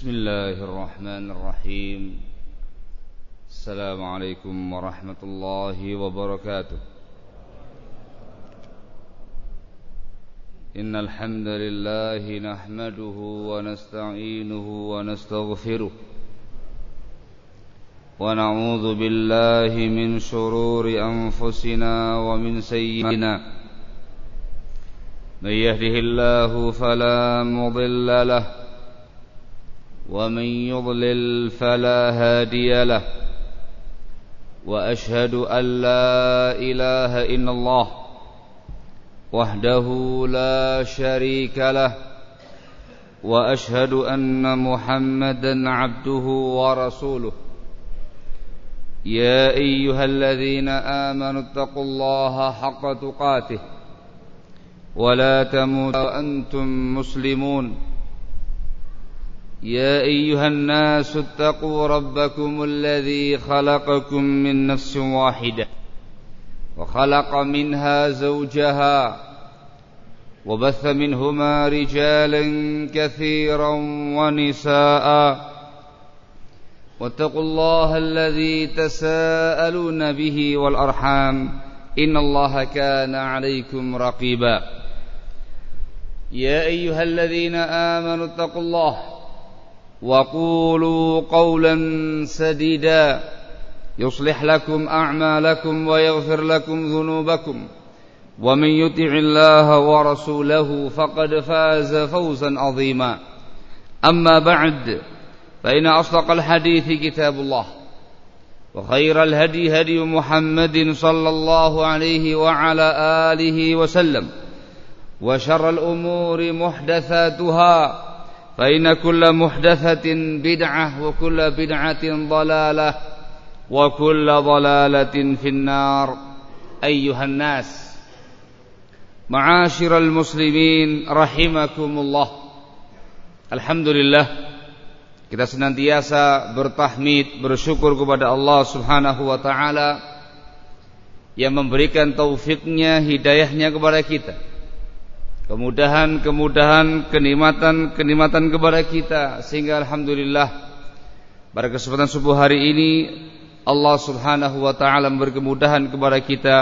بسم الله الرحمن الرحيم. السلام عليكم ورحمة الله وبركاته. إن الحمد لله نحمده ونستعينه ونستغفره ونعوذ بالله من شرور أنفسنا ومن سيئاتنا. من يهده الله فلا مضل له ومن يضلل فلا هادي له. وأشهد أن لا إله إلا الله وحده لا شريك له. وأشهد أن محمدا عبده ورسوله. يا أيها الذين آمنوا اتقوا الله حق تقاته ولا تموتن وأنتم مسلمون. يا أيها الناس اتقوا ربكم الذي خلقكم من نفس واحدة وخلق منها زوجها وبث منهما رجالا كثيرا ونساء. واتقوا الله الذي تساءلون به والأرحام إن الله كان عليكم رقيبا. يا أيها الذين آمنوا اتقوا الله وقولوا قولا سديدا يصلح لكم أعمالكم ويغفر لكم ذنوبكم. ومن يطع الله ورسوله فقد فاز فوزا عظيما. أما بعد فإن أصدق الحديث كتاب الله وخير الهدي هدي محمد صلى الله عليه وعلى آله وسلم. وشر الأمور محدثاتها فإن كل محدثة بدعة وكل بدعة ضلالة وكل ضلالة في النار. أيها الناس معاشر المسلمين رحمكم الله. Alhamdulillah, kita senantiasa bertahmid, bersyukur kepada Allah Subhanahu wa ta'ala yang memberikan taufiknya, hidayahnya kepada kita, kemudahan-kemudahan, kenikmatan-kenikmatan kepada kita, sehingga alhamdulillah pada kesempatan subuh hari ini Allah Subhanahu wa ta'ala memberi kemudahan kepada kita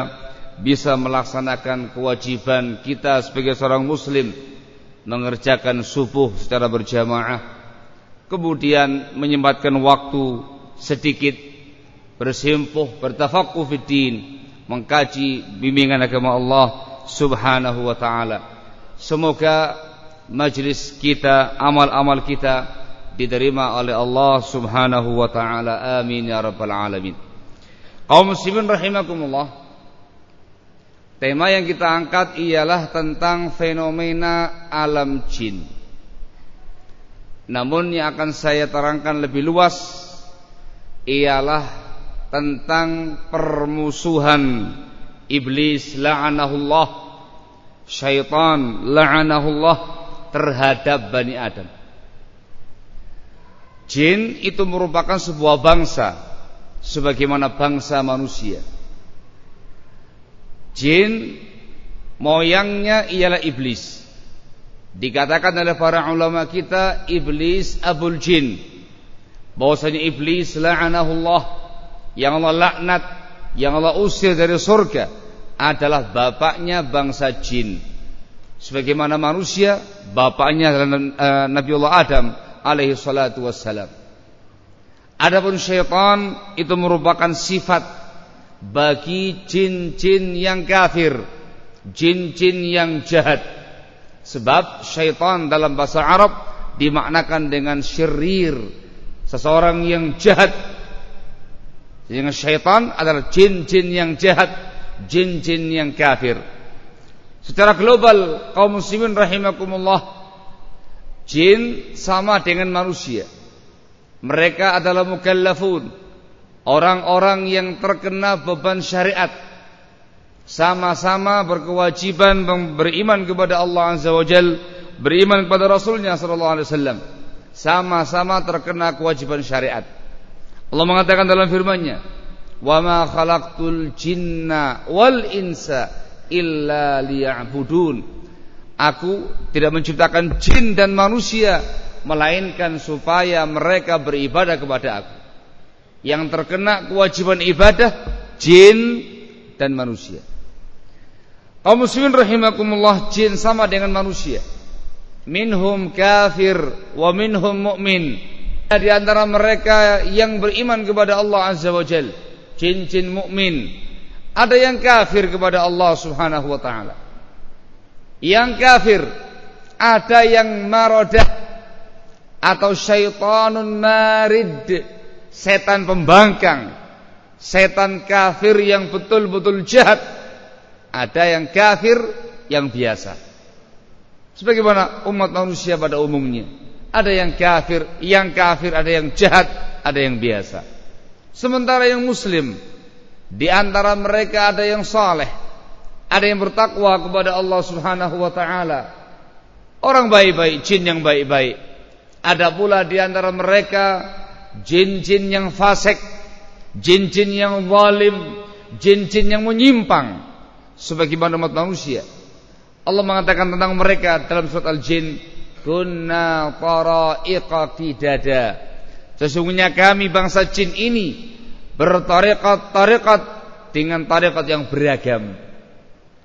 bisa melaksanakan kewajiban kita sebagai seorang muslim, mengerjakan subuh secara berjamaah, kemudian menyempatkan waktu sedikit bersimpuh, bertafaqquh fid din, mengkaji bimbingan agama Allah Subhanahu wa ta'ala. Semoga majlis kita, amal-amal kita diterima oleh Allah Subhanahu wa ta'ala. Amin ya rabbal alamin. Kaum muslimin rahimakumullah, tema yang kita angkat ialah tentang fenomena alam jin. Namun yang akan saya terangkan lebih luas ialah tentang permusuhan iblis la'anahullah, syaitan la'anahullah terhadap Bani Adam. Jin itu merupakan sebuah bangsa sebagaimana bangsa manusia. Jin moyangnya ialah iblis. Dikatakan oleh para ulama kita iblis abul jin, bahwasanya iblis la'anahullah, yang Allah laknat, yang Allah usir dari surga, adalah bapaknya bangsa jin. Sebagaimana manusia, bapaknya adalah Nabiullah Adam alaihi salatu wassalam. Adapun syaitan itu merupakan sifat bagi jin-jin yang kafir, jin-jin yang jahat. Sebab syaitan dalam bahasa Arab dimaknakan dengan syirir, seseorang yang jahat. Sehingga syaitan adalah jin-jin yang jahat, jin-jin yang kafir. Secara global kaum muslimin rahimakumullah, jin sama dengan manusia. Mereka adalah mukallafun, orang-orang yang terkena beban syariat, sama-sama berkewajiban beriman kepada Allah Azza wa Jal, beriman kepada Rasulnya sallallahu alaihi wasallam, sama-sama terkena kewajiban syariat. Allah mengatakan dalam firman-Nya, "Wa ma khalaqtul jinna wal insa illa liya'budun." Aku tidak menciptakan jin dan manusia melainkan supaya mereka beribadah kepada aku. Yang terkena kewajiban ibadah jin dan manusia. Kaum muslimin rahimakumullah, jin sama dengan manusia. Minhum kafir wa minhum mu'min. Di antara mereka yang beriman kepada Allah Azza wa Jalla, jin-jin mukmin. Ada yang kafir kepada Allah Subhanahu wa taala. Yang kafir, ada yang maradah atau syaitanun marid, setan pembangkang, setan kafir yang betul-betul jahat. Ada yang kafir yang biasa, sebagaimana umat manusia pada umumnya. Ada yang kafir ada yang jahat, ada yang biasa. Sementara yang muslim, di antara mereka ada yang saleh, ada yang bertakwa kepada Allah Subhanahu wa taala. Orang baik-baik, jin yang baik-baik. Ada pula di antara mereka jin-jin yang fasik, jin-jin yang zalim, jin-jin yang menyimpang, sebagaimana umat manusia. Allah mengatakan tentang mereka dalam surat Al-Jin, kunna tara'iqa qidada. Sesungguhnya kami bangsa jin ini bertariqat dengan tariqat yang beragam.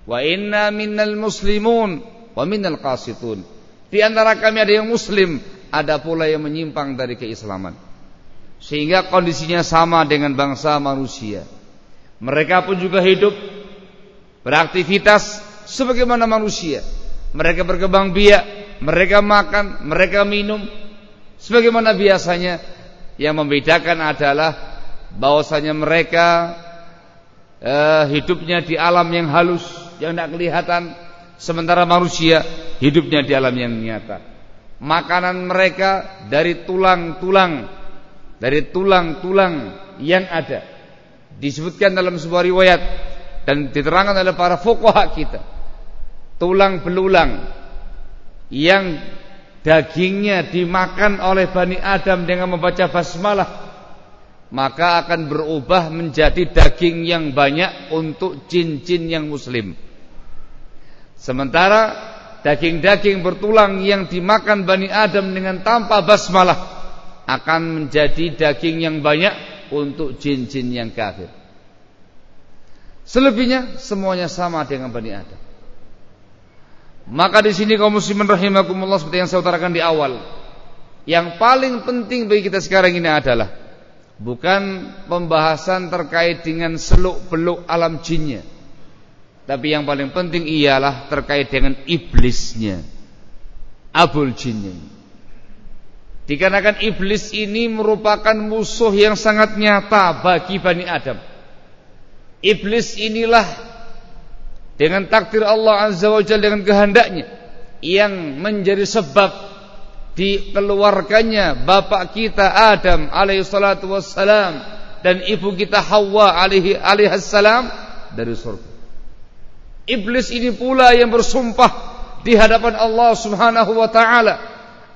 Wa inna minnal muslimun wa minnal qasitun. Di antara kami ada yang muslim, ada pula yang menyimpang dari keislaman. Sehingga kondisinya sama dengan bangsa manusia. Mereka pun juga hidup, beraktivitas sebagaimana manusia. Mereka berkembang biak, mereka makan, mereka minum sebagaimana biasanya. Yang membedakan adalah bahwasanya mereka hidupnya di alam yang halus, yang tidak kelihatan, sementara manusia hidupnya di alam yang nyata. Makanan mereka dari tulang-tulang yang ada. Disebutkan dalam sebuah riwayat dan diterangkan oleh para fuqaha kita, tulang belulang yang dagingnya dimakan oleh Bani Adam dengan membaca basmalah, maka akan berubah menjadi daging yang banyak untuk jin-jin yang muslim. Sementara daging-daging bertulang yang dimakan Bani Adam dengan tanpa basmalah akan menjadi daging yang banyak untuk jin-jin yang kafir. Selebihnya semuanya sama dengan Bani Adam. Maka di sini kaum muslimin rahimakumullah, seperti yang saya utarakan di awal, yang paling penting bagi kita sekarang ini adalah bukan pembahasan terkait dengan seluk-beluk alam jinnya, tapi yang paling penting ialah terkait dengan iblisnya, abul jinnya. Dikarenakan iblis ini merupakan musuh yang sangat nyata bagi Bani Adam. Iblis inilah dengan takdir Allah Azza wa Jalla, dengan kehendaknya, yang menjadi sebab dikeluarkannya bapak kita Adam alaihi salatu wassalam dan ibu kita Hawa alaihi salam dari surga. Iblis ini pula yang bersumpah di hadapan Allah Subhanahu wa taala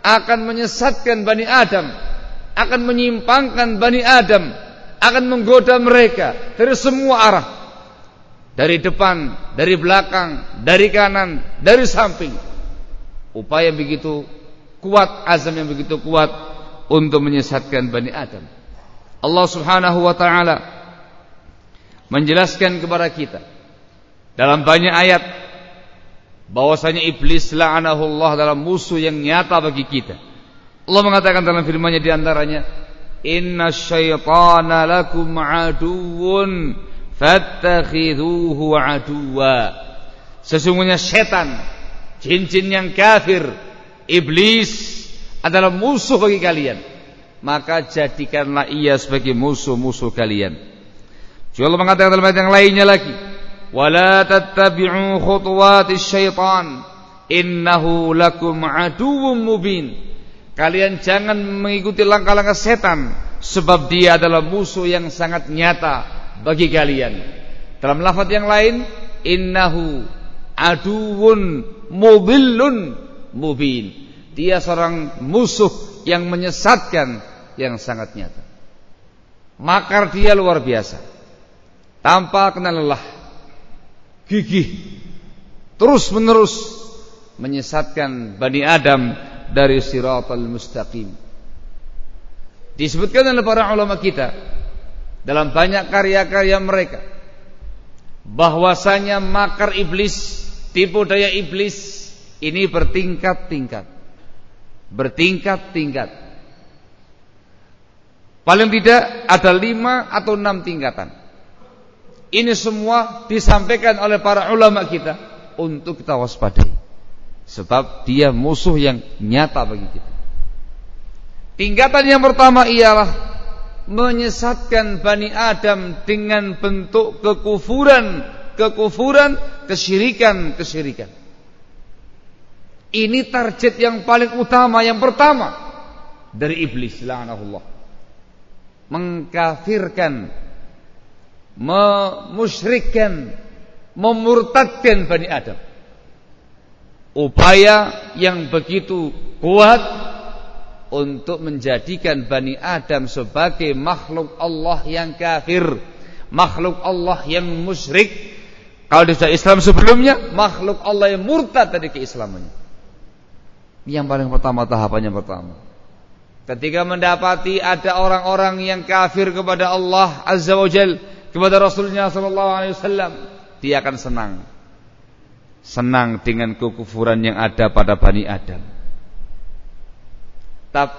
akan menyesatkan Bani Adam, akan menyimpangkan Bani Adam, akan menggoda mereka dari semua arah, dari depan, dari belakang, dari kanan, dari samping. Upaya begitu kuat, azam yang begitu kuat untuk menyesatkan Bani Adam. Allah Subhanahu wa taala menjelaskan kepada kita dalam banyak ayat bahwasanya iblis la'anahullah adalah musuh yang nyata bagi kita. Allah mengatakan dalam firman-Nya di antaranya, "Innasyaitana lakum aduwwun fattakhidhuhu aduwwa." Sesungguhnya setan, jin-jin yang kafir, iblis adalah musuh bagi kalian, maka jadikanlah ia sebagai musuh-musuh kalian. Juga Allah mengatakan dalam ayat yang lainnya lagi, wala tattabi'u khutuwatis syaitan innahu lakum aduwwum mubin. Kalian jangan mengikuti langkah-langkah setan, sebab dia adalah musuh yang sangat nyata bagi kalian. Dalam lafaz yang lain, innahu aduwwun mudillun mubin. Dia seorang musuh yang menyesatkan yang sangat nyata. Makar dia luar biasa, tanpa kenal lelah, gigih, terus menerus menyesatkan Bani Adam dari siratal mustaqim. Disebutkan oleh para ulama kita dalam banyak karya-karya mereka bahwasanya makar iblis, tipu daya iblis ini bertingkat-tingkat. Bertingkat-tingkat. Paling tidak ada 5 atau 6 tingkatan. Ini semua disampaikan oleh para ulama kita untuk kita waspadai. Sebab dia musuh yang nyata bagi kita. Tingkatan yang pertama ialah menyesatkan Bani Adam dengan bentuk kekufuran, kesyirikan. Ini target yang paling utama, yang pertama dari iblis, la'anahullah. Mengkafirkan, memusyrikkan, memurtadkan Bani Adam. Upaya yang begitu kuat untuk menjadikan Bani Adam sebagai makhluk Allah yang kafir, makhluk Allah yang musyrik. Kalau di Islam sebelumnya, makhluk Allah yang murtad dari keislamannya. Yang paling pertama, tahapannya pertama, ketika mendapati ada orang-orang yang kafir kepada Allah Azza wa Jal, kepada Rasulnya sallallahu alaihi wasallam, dia akan senang dengan kekufuran yang ada pada Bani Adam.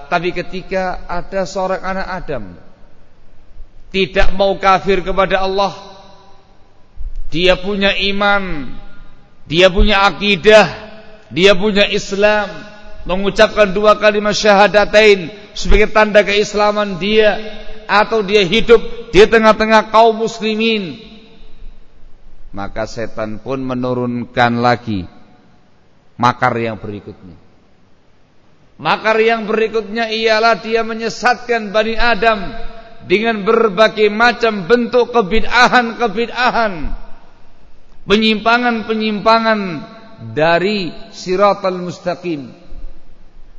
Tapi ketika ada seorang anak Adam tidak mau kafir kepada Allah, dia punya iman, dia punya akidah, dia punya Islam, mengucapkan 2 kalimat syahadatain sebagai tanda keislaman dia, atau dia hidup di tengah-tengah kaum muslimin, maka setan pun menurunkan lagi makar yang berikutnya. Makar yang berikutnya ialah dia menyesatkan Bani Adam dengan berbagai macam bentuk kebid'ahan, penyimpangan dari siratal mustaqim.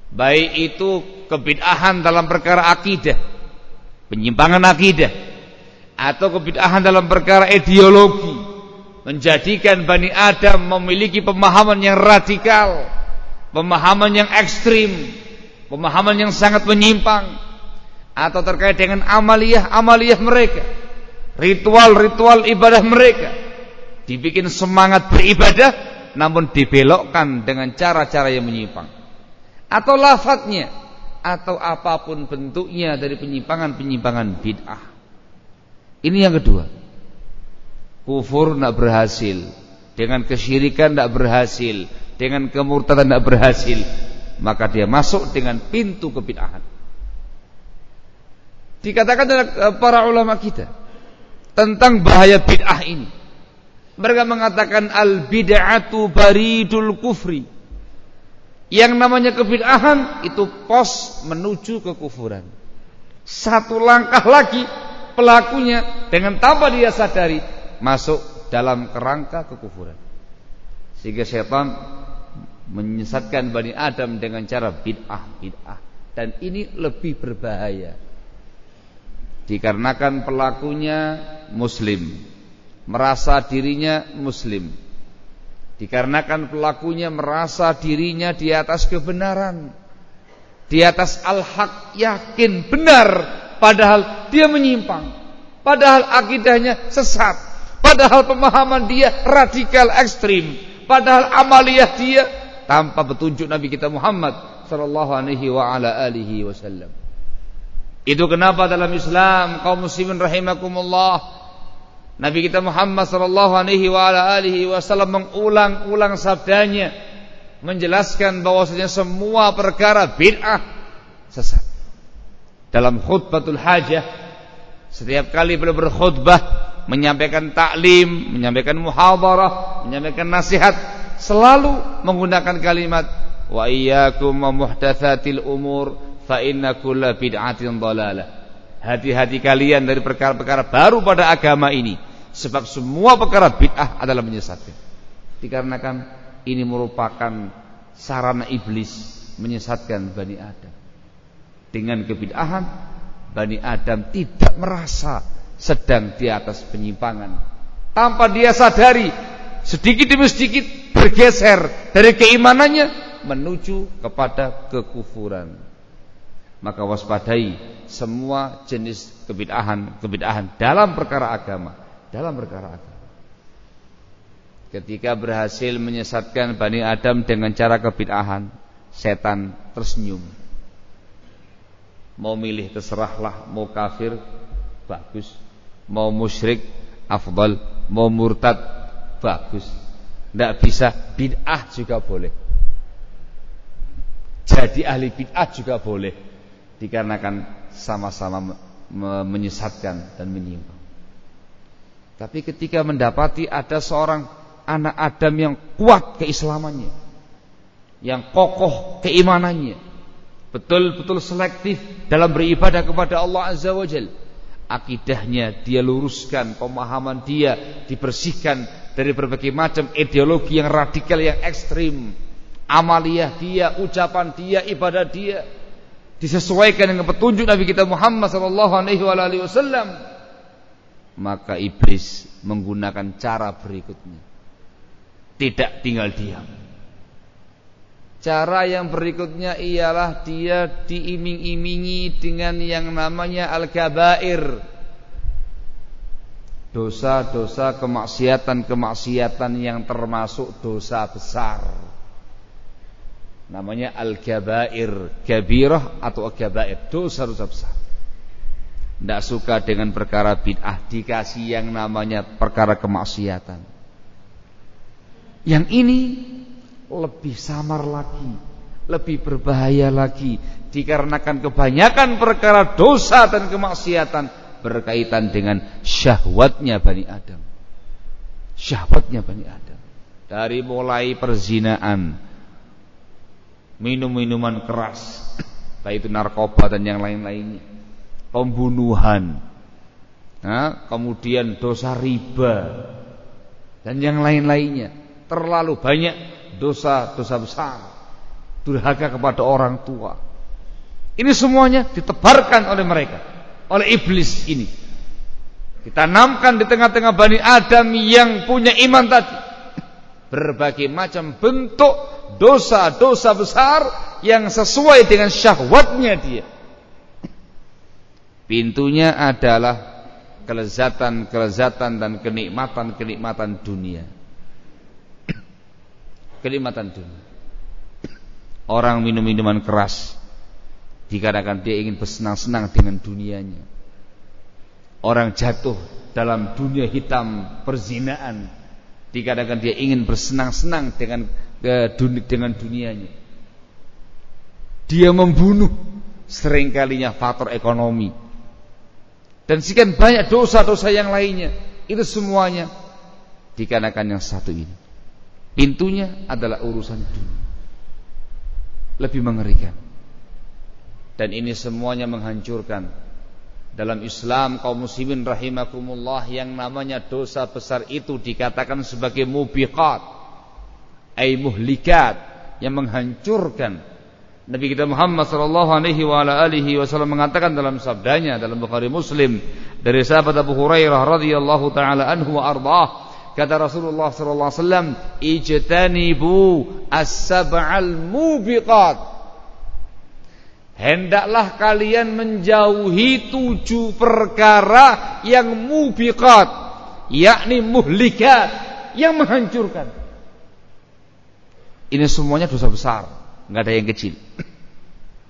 Baik itu kebid'ahan dalam perkara akidah, penyimpangan akidah, atau kebid'ahan dalam perkara ideologi, menjadikan Bani Adam memiliki pemahaman yang radikal, pemahaman yang ekstrim, pemahaman yang sangat menyimpang, atau terkait dengan amaliyah mereka, ritual ibadah mereka, dibikin semangat beribadah namun dibelokkan dengan cara-cara yang menyimpang, atau lafadznya, atau apapun bentuknya dari penyimpangan bid'ah. Ini yang kedua. Kufur tidak berhasil, dengan kesyirikan tidak berhasil, dengan kemurtadan tidak berhasil, maka dia masuk dengan pintu kebid'ahan. Dikatakan oleh para ulama kita tentang bahaya bid'ah ini, mereka mengatakan al-bid'atu baridul kufri. Yang namanya kebid'ahan itu pos menuju kekufuran. Satu langkah lagi pelakunya dengan tanpa dia sadari masuk dalam kerangka kekufuran. Sehingga syaitan menyesatkan Bani Adam dengan cara bid'ah. Dan ini lebih berbahaya, dikarenakan pelakunya muslim, merasa dirinya muslim, dikarenakan pelakunya merasa dirinya di atas kebenaran, di atas al-haq, yakin benar, padahal dia menyimpang, padahal akidahnya sesat, padahal pemahaman dia radikal ekstrim, padahal amaliyah dia tanpa petunjuk Nabi kita Muhammad sallallahu alaihi wasallam. Itu kenapa dalam Islam kaum muslimin rahimakumullah, Nabi kita Muhammad sallallahu alaihi wasallam mengulang-ulang sabdanya, menjelaskan bahwasanya semua perkara bid'ah sesat. Dalam khutbatul hajah, setiap kali beliau berkhutbah, menyampaikan taklim, menyampaikan muhadarah, menyampaikan nasihat, selalu menggunakan kalimat wa iyyakum wa muhdatsatil umur fa inna kulla bid'atin dhalalah. Hati-hati kalian dari perkara-perkara baru pada agama ini, sebab semua perkara bid'ah adalah menyesatkan. Dikarenakan ini merupakan sarana iblis menyesatkan Bani Adam. Dengan kebid'ahan, Bani Adam tidak merasa sedang di atas penyimpangan. Tanpa dia sadari, sedikit demi sedikit bergeser dari keimanannya menuju kepada kekufuran. Maka waspadai semua jenis kebid'ahan dalam perkara agama. Ketika berhasil menyesatkan Bani Adam dengan cara kebid'ahan, setan tersenyum. Mau milih terserahlah, mau kafir bagus, mau musyrik afdal, mau murtad bagus. Tidak bisa, bid'ah juga boleh. Jadi ahli bid'ah juga boleh, dikarenakan sama-sama menyesatkan dan menyimpang. Tapi ketika mendapati ada seorang anak Adam yang kuat keislamannya, yang kokoh keimanannya, betul-betul selektif dalam beribadah kepada Allah Azza wa Jalla, akidahnya dia luruskan, pemahaman dia dibersihkan dari berbagai macam ideologi yang radikal, yang ekstrim, amaliyah dia, ucapan dia, ibadah dia disesuaikan dengan petunjuk Nabi kita Muhammad SAW, maka iblis menggunakan cara berikutnya. Tidak tinggal diam. Cara yang berikutnya ialah dia diiming-imingi dengan yang namanya al-kabair. Dosa-dosa, kemaksiatan yang termasuk dosa besar. Namanya al-kabair, kabirah atau kabair, dosa-dosa besar. Tidak suka dengan perkara bid'ah, dikasih yang namanya perkara kemaksiatan. Yang ini lebih samar lagi, lebih berbahaya lagi, dikarenakan kebanyakan perkara dosa dan kemaksiatan berkaitan dengan syahwatnya Bani Adam. Syahwatnya Bani Adam. Dari mulai perzinaan, minum-minuman keras, baik itu narkoba dan yang lain-lainnya, pembunuhan, kemudian dosa riba dan yang lain-lainnya. Terlalu banyak dosa-dosa besar, durhaka kepada orang tua. Ini semuanya ditebarkan oleh mereka, oleh iblis ini. Ditanamkan di tengah-tengah Bani Adam yang punya iman tadi berbagai macam bentuk dosa-dosa besar yang sesuai dengan syahwatnya dia. Pintunya adalah kelezatan dan kenikmatan dunia. Kenikmatan dunia. Orang minum minuman keras dikarenakan dia ingin bersenang-senang dengan dunianya. Orang jatuh dalam dunia hitam perzinaan dikarenakan dia ingin bersenang-senang dengan dunianya. Dia membunuh, seringkalinya faktor ekonomi. Dan sekian banyak dosa-dosa yang lainnya. Itu semuanya dikarenakan yang satu ini. Pintunya adalah urusan dunia. Lebih mengerikan. Dan ini semuanya menghancurkan. Dalam Islam kaum muslimin rahimakumullah, yang namanya dosa besar itu dikatakan sebagai mubiqat, ay muhlikat, yang menghancurkan. Nabi kita Muhammad SAW mengatakan dalam sabdanya dalam Bukhari Muslim dari sahabat Abu Hurairah radhiyallahu taala anhu wa ardhah, kata Rasulullah sallallahu alaihi wasallam, ijtanibu as-sab'al mubiqat. Hendaklah kalian menjauhi 7 perkara yang mubiqat, yakni muhlikat, yang menghancurkan. Ini semuanya dosa besar, enggak ada yang kecil.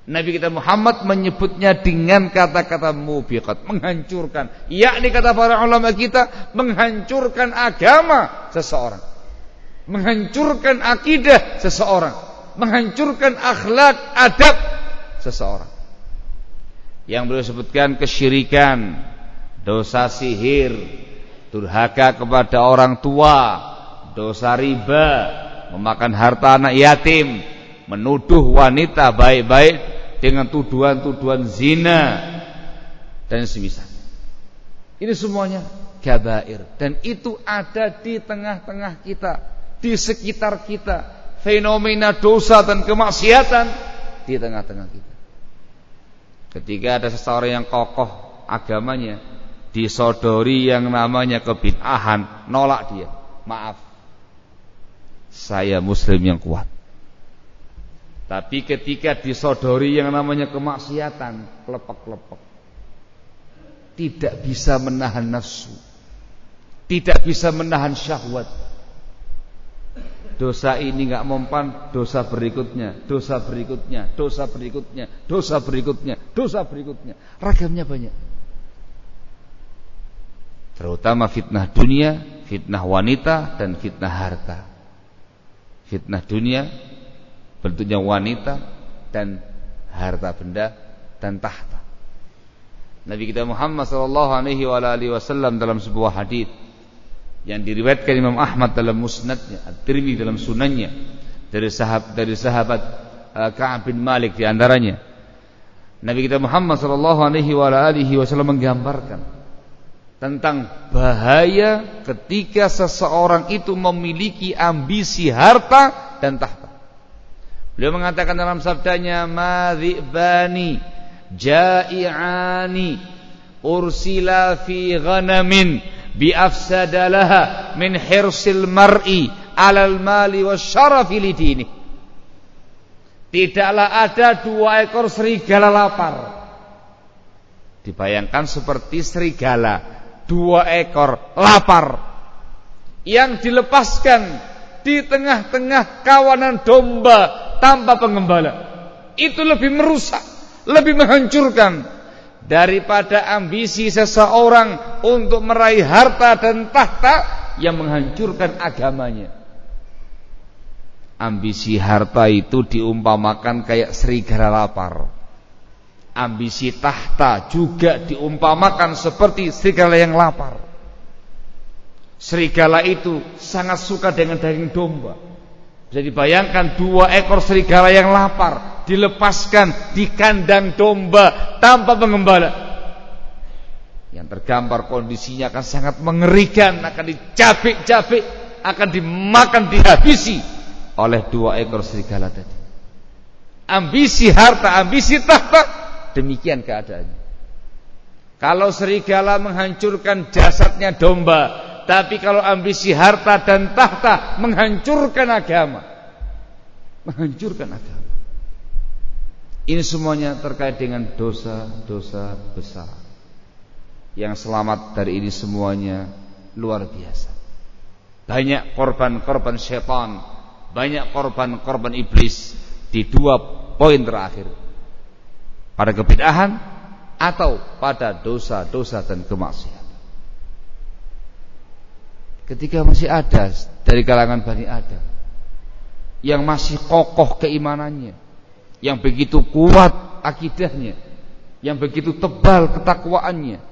Nabi kita Muhammad menyebutnya dengan kata-kata mubiqat, menghancurkan. Yakni kata para ulama kita, menghancurkan agama seseorang, menghancurkan akidah seseorang, menghancurkan akhlak, adab seseorang. Yang beliau sebutkan kesyirikan, dosa sihir, durhaka kepada orang tua, dosa riba, memakan harta anak yatim, menuduh wanita baik-baik dengan tuduhan-tuduhan zina dan semisal. Ini semuanya kabair, dan itu ada di tengah-tengah kita, di sekitar kita. Fenomena dosa dan kemaksiatan di tengah-tengah kita. Ketika ada seseorang yang kokoh agamanya, disodori yang namanya kebid'ahan, nolak dia. Maaf, saya muslim yang kuat. Tapi ketika disodori yang namanya kemaksiatan, kelepek-kelepek. Tidak bisa menahan nafsu, tidak bisa menahan syahwat. Dosa ini enggak mempan, dosa berikutnya, dosa berikutnya, dosa berikutnya, dosa berikutnya, dosa berikutnya. Ragamnya banyak. Terutama fitnah dunia, fitnah wanita, dan fitnah harta. Fitnah dunia bentuknya wanita dan harta benda dan tahta. Nabi kita Muhammad SAW dalam sebuah hadis yang diriwayatkan Imam Ahmad dalam musnadnya, At-Tirmidzi dalam sunannya, dari sahabat Ka'ab bin Malik di antaranya. Nabi kita Muhammad SAW menggambarkan tentang bahaya ketika seseorang itu memiliki ambisi harta dan tahta. Beliau mengatakan dalam sabdanya, "Madzibani ja'i'ani ursila fi ghanamin bi afsadalaha min hirsil mar'i 'alal mali wasyarafi lidini." Tidaklah ada 2 ekor serigala lapar. Dibayangkan seperti serigala 2 ekor lapar yang dilepaskan di tengah-tengah kawanan domba tanpa pengembala. Itu lebih merusak, lebih menghancurkan daripada ambisi seseorang untuk meraih harta dan tahta yang menghancurkan agamanya. Ambisi harta itu diumpamakan kayak serigala lapar. Ambisi tahta juga diumpamakan seperti serigala yang lapar. Serigala itu sangat suka dengan daging domba. Bisa dibayangkan 2 ekor serigala yang lapar dilepaskan di kandang domba tanpa pengembala. Yang tergambar kondisinya akan sangat mengerikan, akan dicabik-cabik, akan dimakan, dihabisi oleh 2 ekor serigala tadi. Ambisi harta, ambisi tahta, demikian keadaannya. Kalau serigala menghancurkan jasadnya domba, tapi kalau ambisi harta dan tahta menghancurkan agama. Menghancurkan agama. Ini semuanya terkait dengan dosa-dosa besar. Yang selamat dari ini semuanya luar biasa. Banyak korban-korban syaitan, banyak korban-korban iblis di 2 poin terakhir. Pada kebid'ahan atau pada dosa-dosa dan kemaksiatan. Ketika masih ada dari kalangan Bani Adam yang masih kokoh keimanannya, yang begitu kuat akidahnya, yang begitu tebal ketakwaannya,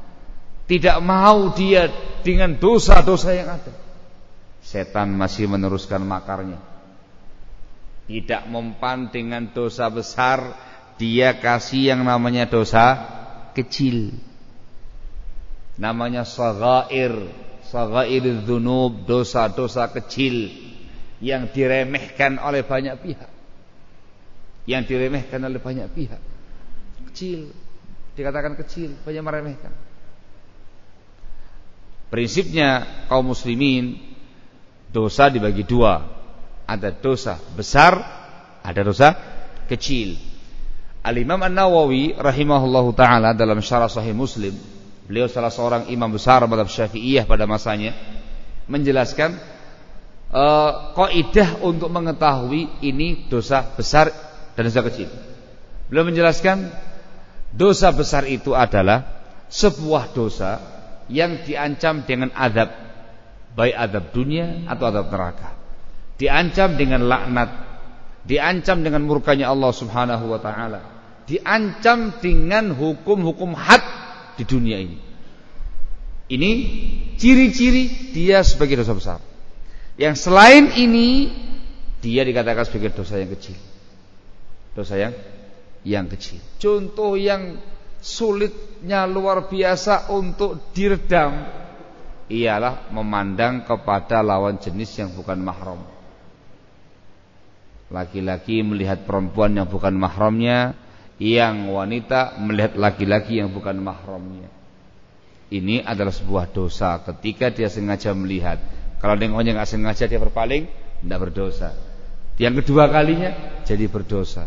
tidak mau dia dengan dosa-dosa yang ada, setan masih meneruskan makarnya. Tidak mempan dengan dosa besar, dia kasih yang namanya dosa kecil, namanya Saghairudz dzunub, dosa-dosa kecil yang diremehkan oleh banyak pihak. Yang diremehkan oleh banyak pihak. Kecil, dikatakan kecil, banyak meremehkan. Prinsipnya kaum muslimin, dosa dibagi 2. Ada dosa besar, ada dosa kecil. Al-Imam An-Nawawi rahimahullahu ta'ala dalam syarah Sahih Muslim, beliau salah seorang imam besar mazhab Syafi'iyah pada masanya, menjelaskan kaidah untuk mengetahui ini dosa besar dan dosa kecil. Beliau menjelaskan dosa besar itu adalah sebuah dosa yang diancam dengan azab, baik azab dunia atau azab neraka. Diancam dengan laknat, diancam dengan murkanya Allah Subhanahu wa taala, diancam dengan hukum-hukum had di dunia ini. Ini ciri-ciri dia sebagai dosa besar. Yang selain ini dia dikatakan sebagai dosa yang kecil. Dosa yang kecil. Contoh yang sulitnya luar biasa untuk diredam ialah memandang kepada lawan jenis yang bukan mahram. Laki-laki melihat perempuan yang bukan mahramnya, yang wanita melihat laki-laki yang bukan mahramnya. Ini adalah sebuah dosa ketika dia sengaja melihat. Kalau nengoknya nggak sengaja dia berpaling, tidak berdosa. Yang kedua kalinya jadi berdosa.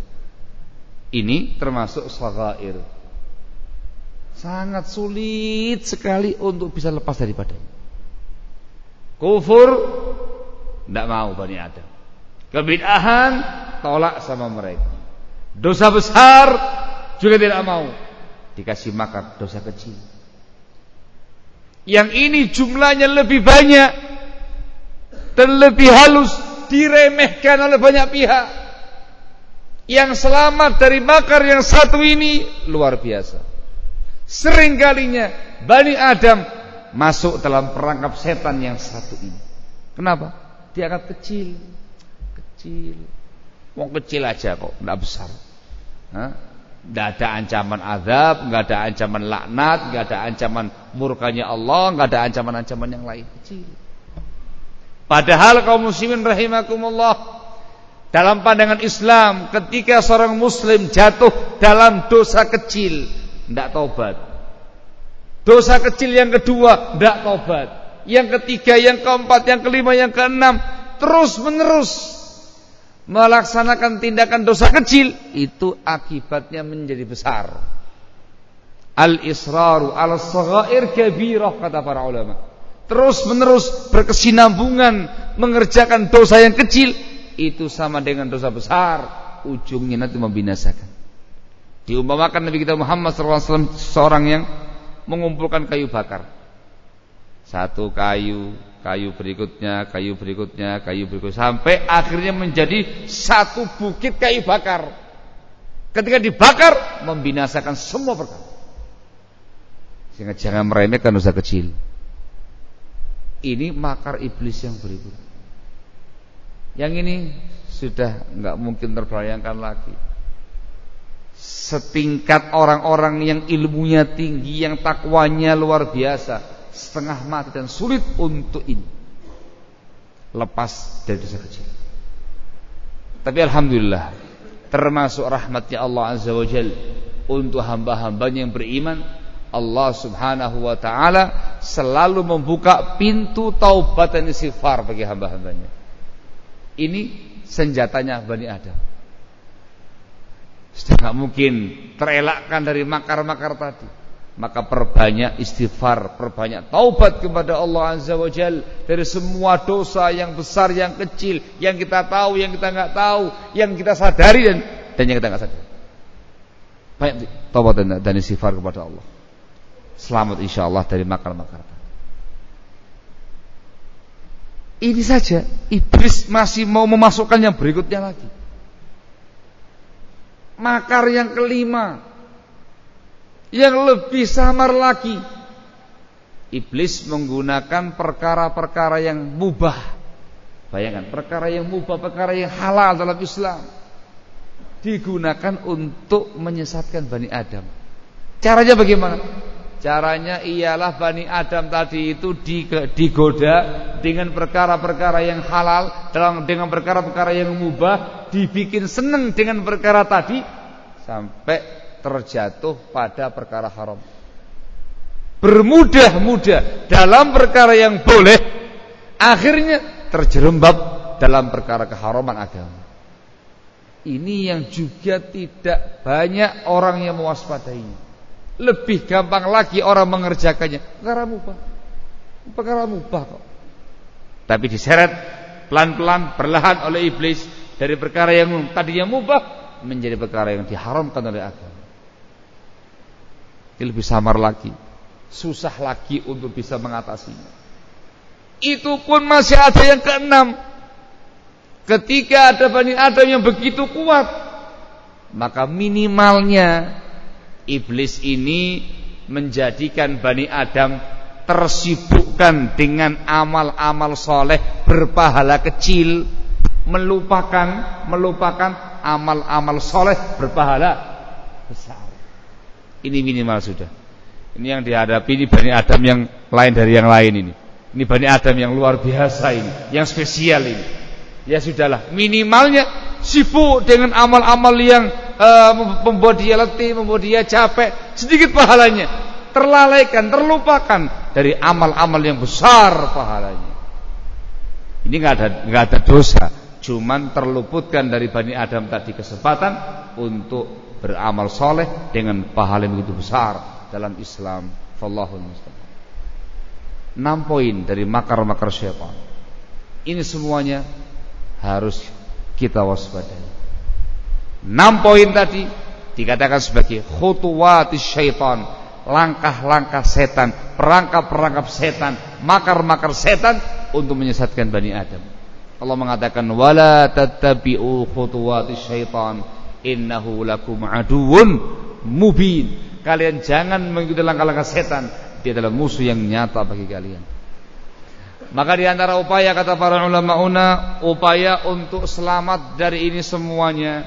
Ini termasuk shaghair. Sangat sulit sekali untuk bisa lepas daripadanya. Kufur tidak mau Bani Adam. Kebid'ahan tolak sama mereka. Dosa besar juga tidak mau. Dikasih makan dosa kecil. Yang ini jumlahnya lebih banyak dan lebih halus, diremehkan oleh banyak pihak. Yang selamat dari makar yang satu ini luar biasa. Seringkalinya Bani Adam masuk dalam perangkap setan yang satu ini. Kenapa? Dianggap kecil. Wong kecil aja kok, tidak besar. Tidak ada ancaman azab, tidak ada ancaman laknat, tidak ada ancaman murkanya Allah, tidak ada ancaman-ancaman yang lain. Kecil. Padahal kaum muslimin rahimakumullah, dalam pandangan Islam, ketika seorang muslim jatuh dalam dosa kecil, tidak taubat. Dosa kecil yang kedua, tidak taubat. Yang ketiga, yang keempat, yang kelima, yang keenam, terus menerus melaksanakan tindakan dosa kecil, itu akibatnya menjadi besar. Al-israru al-saghair kabirah, kata para ulama. Terus menerus berkesinambungan mengerjakan dosa yang kecil, itu sama dengan dosa besar, ujungnya nanti membinasakan. Diumpamakan Nabi kita Muhammad SAW seorang yang mengumpulkan kayu bakar. Satu kayu berikutnya, sampai akhirnya menjadi satu bukit kayu bakar. Ketika dibakar, membinasakan semua perkara. Sehingga jangan meremehkan dosa kecil. Ini makar iblis yang berikutnya. Yang ini sudah enggak mungkin terbayangkan lagi. Setingkat orang-orang yang ilmunya tinggi, yang takwanya luar biasa, setengah mati dan sulit untuk ini lepas dari dosa kecil. Tapi alhamdulillah, termasuk rahmatnya Allah Azza wa Jalla untuk hamba-hambanya yang beriman, Allah Subhanahu wa ta'ala selalu membuka pintu taubat dan istighfar bagi hamba-hambanya. Ini senjatanya Bani Adam. Sudah tidak mungkin terelakkan dari makar-makar tadi. Maka perbanyak istighfar, perbanyak taubat kepada Allah Azza wa Jalla dari semua dosa yang besar, yang kecil, yang kita tahu, yang kita enggak tahu, yang kita sadari dan yang kita enggak sadari. Banyak taubat dan istighfar kepada Allah. Selamat insyaallah dari makar-makar. Ini saja, iblis masih mau memasukkan yang berikutnya lagi. Makar yang kelima, yang lebih samar lagi. Iblis menggunakan perkara-perkara yang mubah. Bayangkan, perkara yang mubah, perkara yang halal dalam Islam, digunakan untuk menyesatkan Bani Adam. Caranya bagaimana? Caranya ialah Bani Adam tadi itu digoda dengan perkara-perkara yang halal, dengan perkara-perkara yang mubah, dibikin senang dengan perkara tadi sampai terjatuh pada perkara haram. Bermudah-mudah dalam perkara yang boleh, akhirnya terjerembab dalam perkara keharaman agama. Ini yang juga tidak banyak orang yang mewaspadainya. Lebih gampang lagi orang mengerjakannya perkara mubah kok. Tapi diseret pelan-pelan, perlahan oleh iblis dari perkara yang tadinya mubah menjadi perkara yang diharamkan oleh agama. Ini lebih samar lagi, susah lagi untuk bisa mengatasinya. Itu pun masih ada yang keenam. Ketika ada Bani Adam yang begitu kuat, maka minimalnya iblis ini menjadikan Bani Adam tersibukkan dengan amal-amal soleh berpahala kecil, melupakan amal-amal soleh berpahala besar. Ini minimal sudah. Ini yang dihadapi ini Bani Adam yang lain dari yang lain ini. Ini Bani Adam yang luar biasa ini, yang spesial ini. Ya sudahlah, minimalnya sibuk dengan amal-amal yang membuat dia letih, membuat dia capek, sedikit pahalanya, terlalaikan, terlupakan dari amal-amal yang besar pahalanya. Ini nggak ada dosa, Cuman terluputkan dari Bani Adam tadi kesempatan untuk beramal soleh dengan pahala yang begitu besar dalam Islam. Wallahul musta'an. 6 poin dari makar-makar syaitan. Ini semuanya harus kita waspadai. 6 poin tadi dikatakan sebagai khutuwatis syaitan, langkah-langkah setan, perangkap-perangkap setan, makar-makar setan untuk menyesatkan Bani Adam. Allah mengatakan wala tattabi'u khutuwatis syaitan innahu lakum aduwwun mubin. Kalian jangan mengikuti langkah-langkah setan, dia adalah musuh yang nyata bagi kalian. Maka di antara upaya, kata para ulama, upaya untuk selamat dari ini semuanya,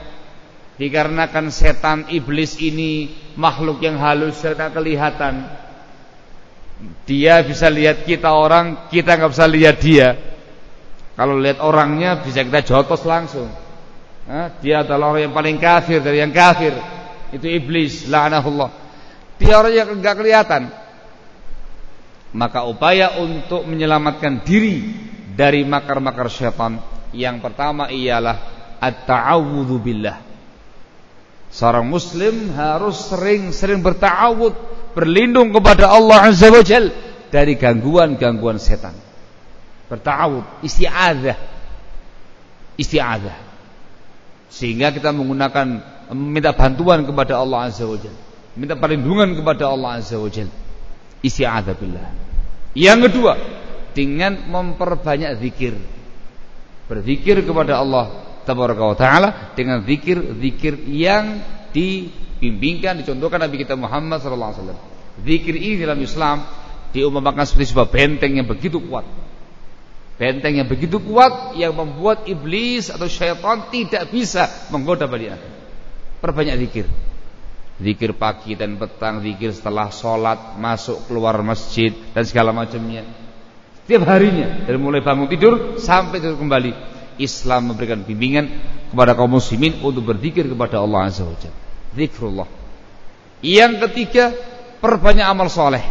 dikarenakan setan iblis ini makhluk yang halus serta kelihatan. Dia bisa lihat kita orang, kita nggak bisa lihat dia. Kalau lihat orangnya bisa kita jotos langsung. Dia adalah orang yang paling kafir dari yang kafir. Itu iblis, la'anahullah. Dia orang yang enggak kelihatan. Maka upaya untuk menyelamatkan diri dari makar-makar syaitan, yang pertama ialah at-ta'awudzu billah. Seorang muslim harus sering-sering berta'awud, berlindung kepada Allah Azza wa Jalla dari gangguan-gangguan setan. Berta'awud, isti'adzah. Isti'adzah. Sehingga kita menggunakan, meminta bantuan kepada Allah Azza wa Jalla, minta perlindungan kepada Allah Azza wa Jalla. Isti'adzah billah. Yang kedua, dengan memperbanyak zikir. Berzikir kepada Allah Tabaraka wa Ta'ala dengan zikir-zikir yang dibimbingkan, dicontohkan Nabi kita Muhammad sallallahu alaihi wasallam. Zikir ini dalam Islam diumpamakan seperti sebuah benteng yang begitu kuat. Benteng yang begitu kuat yang membuat iblis atau syaitan tidak bisa menggoda Bani Adam. Perbanyak zikir. Zikir pagi dan petang, zikir setelah sholat, masuk keluar masjid dan segala macamnya. Setiap harinya, dari mulai bangun tidur sampai tidur kembali, Islam memberikan bimbingan kepada kaum muslimin untuk berzikir kepada Allah Azza wa Jalla. Zikrullah. Yang ketiga, perbanyak amal soleh.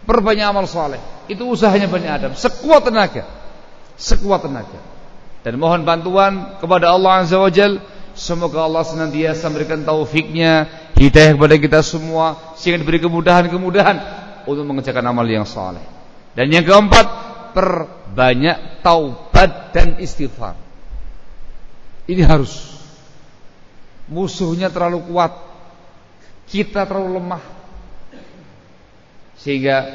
Perbanyak amal soleh. Itu usahanya Bani Adam, sekuat tenaga. Sekuat tenaga. Dan mohon bantuan kepada Allah Azza wa Jalla. Semoga Allah senantiasa memberikan taufiknya, hidayah kepada kita semua, sehingga diberi kemudahan-kemudahan untuk mengerjakan amal yang saleh. Dan yang keempat, perbanyak taubat dan istighfar. Ini harus. Musuhnya terlalu kuat, kita terlalu lemah, sehingga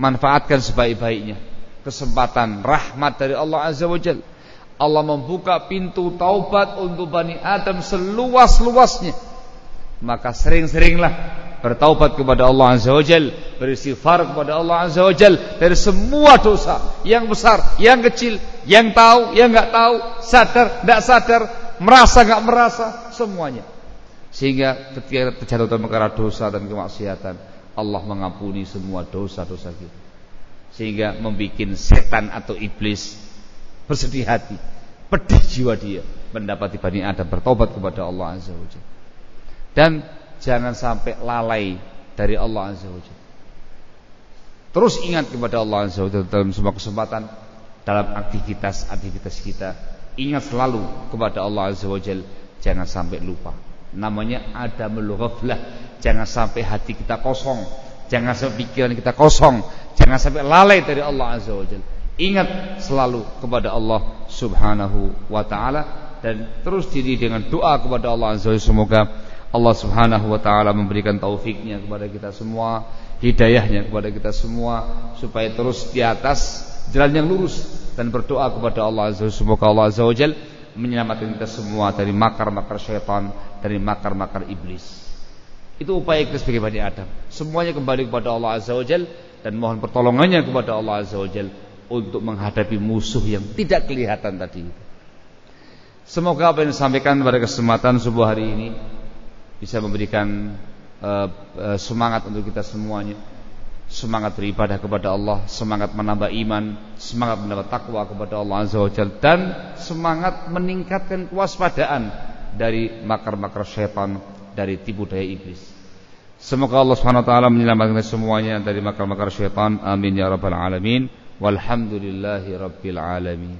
manfaatkan sebaik-baiknya kesempatan rahmat dari Allah Azza wa Jalla. Allah membuka pintu taubat untuk Bani Adam seluas-luasnya. Maka sering-seringlah bertaubat kepada Allah Azza wa Jalla, beristighfar kepada Allah Azza wa Jalla dari semua dosa, yang besar, yang kecil, yang tahu, yang enggak tahu, sadar, enggak sadar, merasa enggak merasa, semuanya. Sehingga ketika terjatuh dalam perkara dosa dan kemaksiatan, Allah mengampuni semua dosa-dosa kita. Sehingga membuat setan atau iblis bersedih hati, pedih jiwa dia mendapati Bani Adam bertobat kepada Allah Azza wa Jalla. Dan jangan sampai lalai dari Allah Azza wa Jalla. Terus ingat kepada Allah Azza wa Jalla dalam semua kesempatan, dalam aktivitas kita. Ingat selalu kepada Allah Azza wa Jalla, jangan sampai lupa. Namanya adamul ghaflah. Jangan sampai hati kita kosong, jangan sampai pikiran kita kosong, jangan sampai lalai dari Allah Azza wa Jalla. Ingat selalu kepada Allah Subhanahu wa ta'ala, dan terus diri dengan doa kepada Allah Azza wa Jalla. Semoga Allah Subhanahu wa ta'ala memberikan taufiknya kepada kita semua, hidayahnya kepada kita semua, supaya terus di atas jalan yang lurus, dan berdoa kepada Allah Azza wa Jalla. Semoga Allah Azza wa Jalla menyelamatkan kita semua dari makar-makar syaitan, dari makar-makar iblis. Itu upaya kita sebagai Bani Adam. Semuanya kembali kepada Allah Azza wa Jalla, dan mohon pertolongannya kepada Allah Azza wa Jalla untuk menghadapi musuh yang tidak kelihatan tadi. Semoga apa yang disampaikan pada kesempatan subuh hari ini bisa memberikan semangat untuk kita semuanya. Semangat beribadah kepada Allah, semangat menambah iman, semangat mendapat takwa kepada Allah Azza wa Jalla, dan semangat meningkatkan kewaspadaan dari makar-makar syaitan, dari tipu daya iblis. Semoga Allah Subhanahu wa taala menyelamatkan semuanya dari makar-makar syaitan. Amin ya rabbal alamin. Walhamdulillahi rabbil alamin.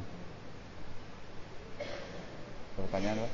Pertanyaan Pak?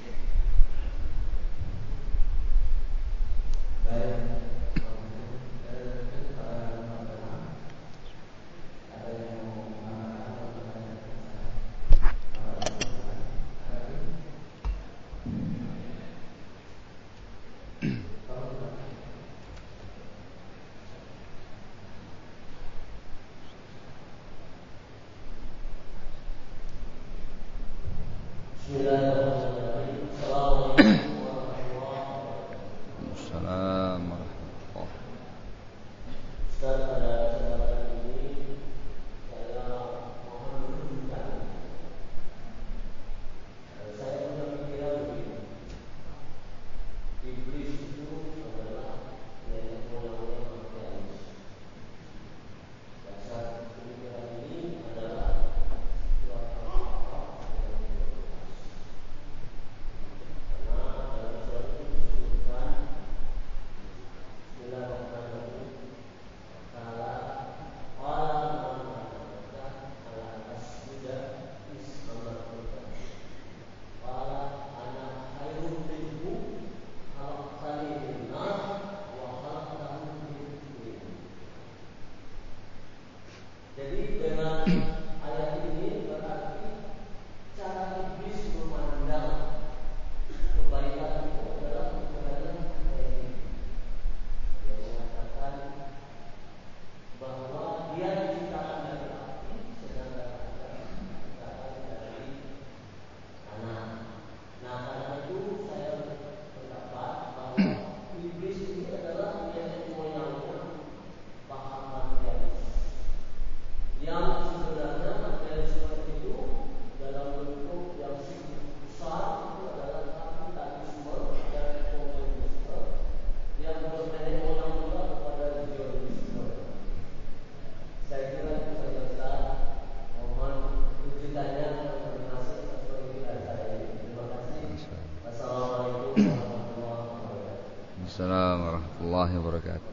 Assalamualaikum warahmatullahi wabarakatuh.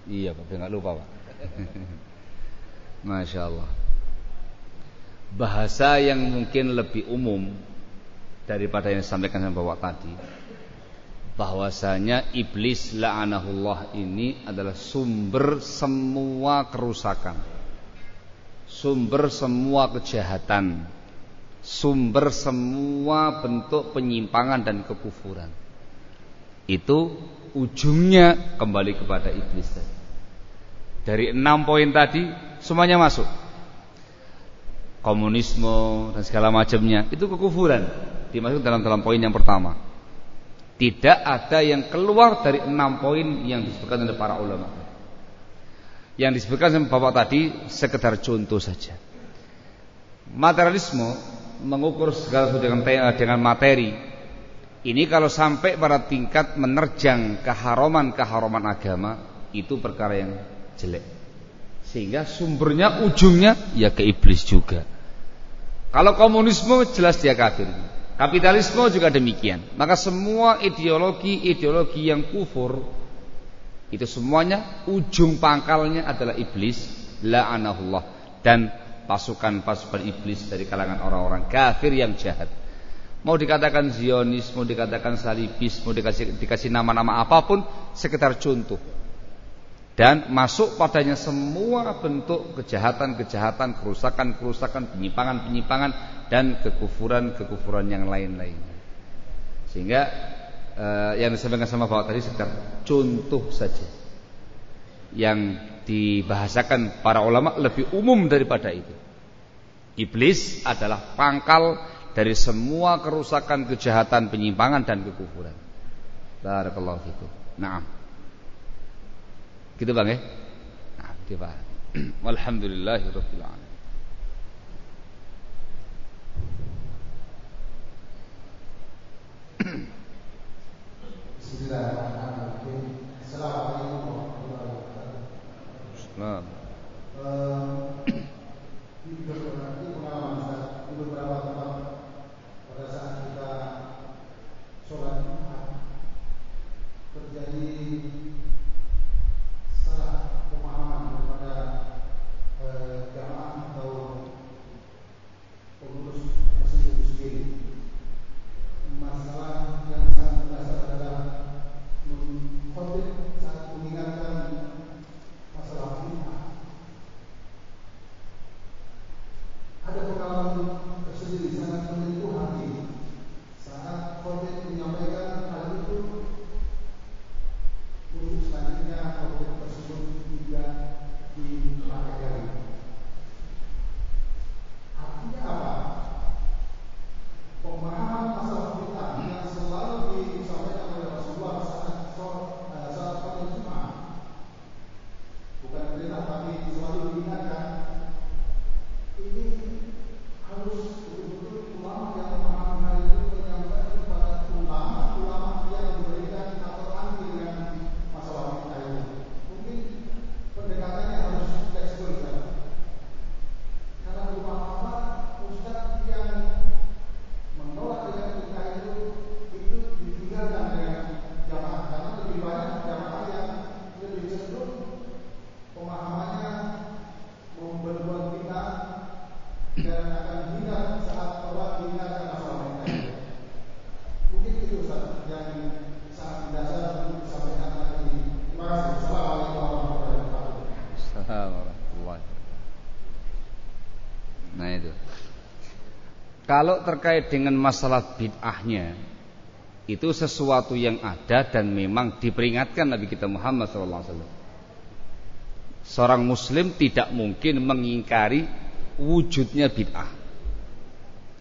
Iya Pak, nggak lupa Pak. Masya Allah. Bahasa yang mungkin lebih umum daripada yang disampaikan sama Bapak tadi, bahwasanya iblis la'anahullah ini adalah sumber semua kerusakan, sumber semua kejahatan, sumber semua bentuk penyimpangan dan kekufuran. Itu ujungnya kembali kepada iblis tadi. Dari 6 poin tadi semuanya masuk. Komunisme dan segala macamnya itu kekufuran, dimasukkan dalam poin yang pertama. Tidak ada yang keluar dari 6 poin yang disebutkan oleh para ulama. Yang disebutkan sama Bapak tadi sekedar contoh saja. Materialisme mengukur segala sesuatu dengan materi. Ini kalau sampai pada tingkat menerjang keharaman agama, itu perkara yang jelek. Sehingga sumbernya, ujungnya ya ke iblis juga. Kalau komunisme jelas dia kafir. Kapitalisme juga demikian. Maka semua ideologi yang kufur, itu semuanya ujung pangkalnya adalah iblis, la'anahullah, dan pasukan-pasukan iblis dari kalangan orang-orang kafir yang jahat. Mau dikatakan Zionis, mau dikatakan Salibis, mau dikasih nama-nama apapun, sekedar contoh. Dan masuk padanya semua bentuk kejahatan-kejahatan, kerusakan-kerusakan, penyimpangan-penyimpangan, dan kekufuran-kekufuran yang lain-lainnya. Sehingga yang disampaikan sama Bapak tadi sekedar contoh saja. Yang dibahasakan para ulama lebih umum daripada itu. Iblis adalah pangkal dari semua kerusakan, kejahatan, penyimpangan dan kekufuran. Barakallahu fikum. Naam. Gitu Bang ya? Nah, gitu Pak. Walhamdulillahirabbil alamin. Bismillahirrahmanirrahim. Assalamualaikum warahmatullahi wabarakatuh. Di beberapa tempat pada saat kita sholat Jumat terjadi salah pemahaman daripada jamaah ada pengalaman tersendiri sangat menyentuh hati saat khotib menyampaikan hal itu. Untuk selanjutnya khotib tersebut tidak dipakai lagi. Artinya apa? Pemahaman masalah bid'ah yang selalu disampaikan oleh Rasulullah saat khotbah Jumat, bukan perintah tapi selalu diingatkan, ini harus betul-betul ulama yang memahami hal itu menyampaikan kepada ulama yang memberikan atau anti dengan masalah bid'ah ini. Mungkin pendekatannya harus fleksibel, karena ulama ustaz yang menolak dengan bid'ah itu ditinggalkan dengan jamaah, karena lebih banyak jamaah yang lebih cenderung pemahamannya berbuat bid'ah dan akan hina saat Allah diingatkan masalah bid'ah. Mungkin itu Ustaz yang sangat mendasar untuk disampaikan hari ini. Terima kasih. Assalamualaikum warahmatullahi wabarakatuh. Assalamualaikum. Nah itu. Kalau terkait dengan masalah bid'ahnya, itu sesuatu yang ada dan memang diperingatkan Nabi kita Muhammad SAW. Seorang muslim tidak mungkin mengingkari wujudnya bid'ah.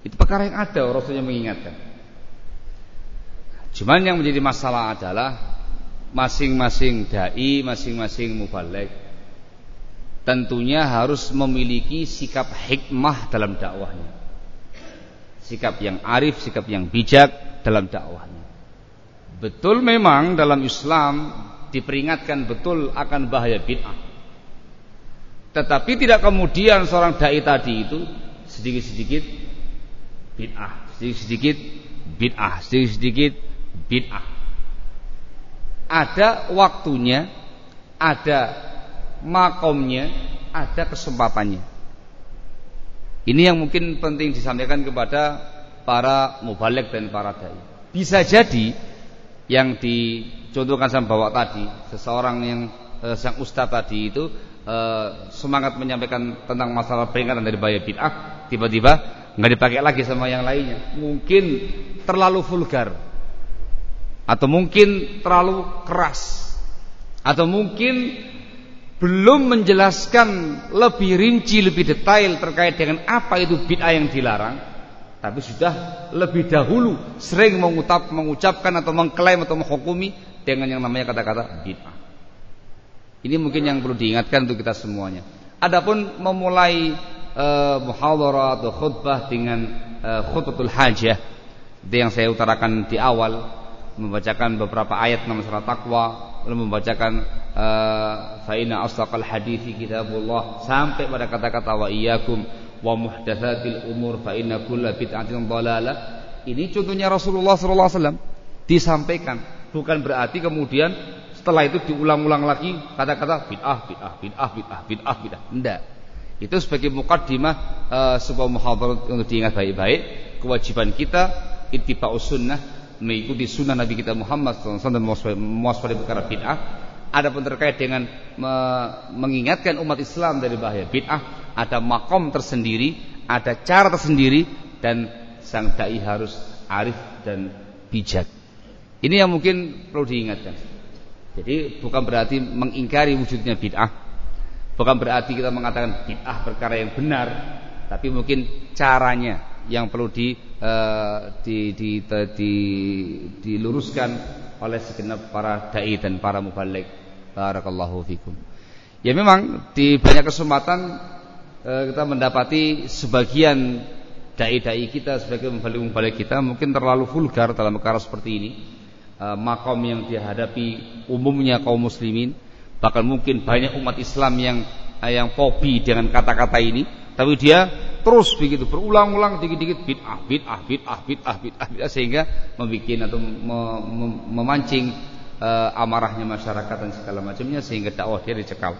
Itu perkara yang ada, Rasulnya mengingatkan. Cuman yang menjadi masalah adalah masing-masing dai, masing-masing mubaligh tentunya harus memiliki sikap hikmah dalam dakwahnya, sikap yang arif, sikap yang bijak dalam dakwahnya. Betul memang dalam Islam diperingatkan betul akan bahaya bid'ah, tetapi tidak kemudian seorang dai tadi itu sedikit-sedikit bid'ah, sedikit-sedikit bid'ah, sedikit-sedikit bid'ah. Ada waktunya, ada makomnya, ada kesempatannya. Ini yang mungkin penting disampaikan kepada para mubaligh dan para dai. Bisa jadi yang dicontohkan sama bawa tadi, seseorang yang sang ustaz tadi itu semangat menyampaikan tentang masalah peringatan dari bahaya bid'ah, tiba-tiba nggak dipakai lagi sama yang lainnya. Mungkin terlalu vulgar, atau mungkin terlalu keras, atau mungkin belum menjelaskan lebih rinci, lebih detail terkait dengan apa itu bid'ah yang dilarang, tapi sudah lebih dahulu sering mengucapkan atau mengklaim atau menghukumi dengan yang namanya kata-kata bid'ah. Ini mungkin yang perlu diingatkan untuk kita semuanya. Adapun memulai muhadharah atau khutbah dengan khutbatul hajah, itu yang saya utarakan di awal, membacakan beberapa ayat masalah takwa, lalu membacakan fa inna asdaqal hadithi kitabullah sampai pada kata-kata wa iyyakum wa muhdatsatil umur fa inna kulla bid'atin dhalalah. Ini contohnya Rasulullah sallallahu alaihi wasallam disampaikan, bukan berarti kemudian setelah itu diulang-ulang lagi kata-kata bid'ah bid'ah bid'ah bid'ah bid'ah bid'ah. Enggak. Itu sebagai muqaddimah sebuah muhadharah untuk diingat baik-baik. Kewajiban kita ittiba'us sunnah, mengikuti sunnah Nabi kita Muhammad SAW dan mewaspadai perkara bid'ah. Adapun terkait dengan mengingatkan umat Islam dari bahaya bid'ah, ada makom tersendiri, ada cara tersendiri, dan sang dai harus arif dan bijak. Ini yang mungkin perlu diingatkan. Jadi bukan berarti mengingkari wujudnya bid'ah, bukan berarti kita mengatakan bid'ah perkara yang benar, tapi mungkin caranya yang perlu diluruskan oleh segenap para dai dan para mubaligh. Barakallahu fikum. Ya memang di banyak kesempatan kita mendapati sebagian dai-dai kita, sebagai mubaligh kita mungkin terlalu vulgar dalam perkara seperti ini. Makom yang dihadapi umumnya kaum muslimin, bahkan mungkin banyak umat Islam yang fobi dengan kata-kata ini, tapi dia terus begitu berulang-ulang dikit-dikit bid'ah, bid'ah, bid'ah, bid'ah, bid'ah, bid'ah, sehingga membuat atau memancing amarahnya masyarakat dan segala macamnya, sehingga dakwah dia dicekal.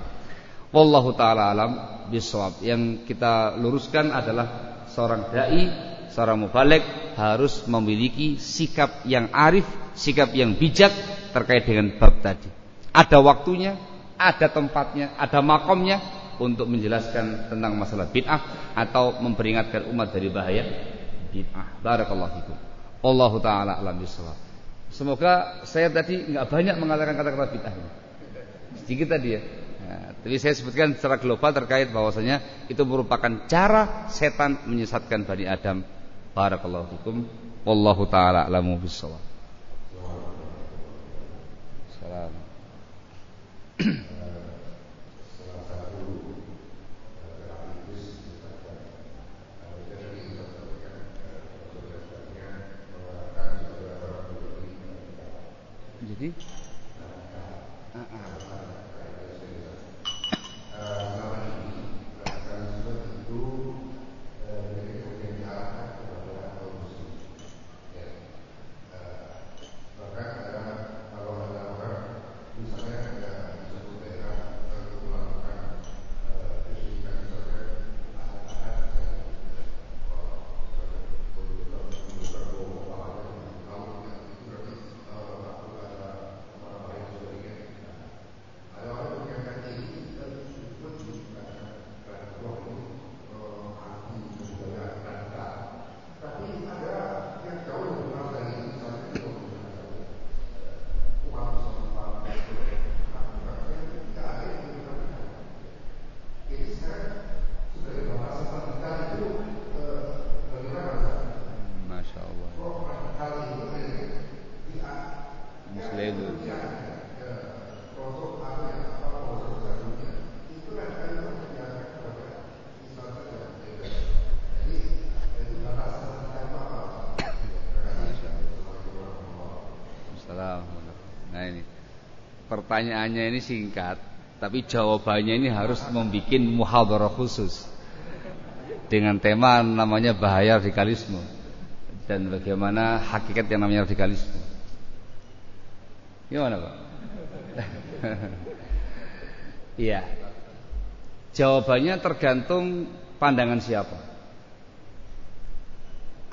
Wallahu taala alam bisawab. Yang kita luruskan adalah seorang dai, seorang mubaligh harus memiliki sikap yang arif, sikap yang bijak terkait dengan bab tadi. Ada waktunya, ada tempatnya, ada makomnya, untuk menjelaskan tentang masalah bid'ah atau memperingatkan umat dari bahaya bid'ah. Barakallahu fikum. Wallahu taala a'lam bishawab. Semoga saya tadi enggak banyak mengatakan kata-kata bid'ah ini. Sedikit tadi ya. Nah, tapi saya sebutkan secara global terkait bahwasanya itu merupakan cara setan menyesatkan Bani Adam. Barakallahu fikum. Wallahu taala a'lamu bishawab. Salam. Jadi Nah ini pertanyaannya ini singkat, tapi jawabannya ini harus membuat muhadharah khusus dengan tema namanya bahaya radikalisme dan bagaimana hakikat yang namanya radikalisme. Gimana Pak? Iya. Jawabannya tergantung pandangan siapa.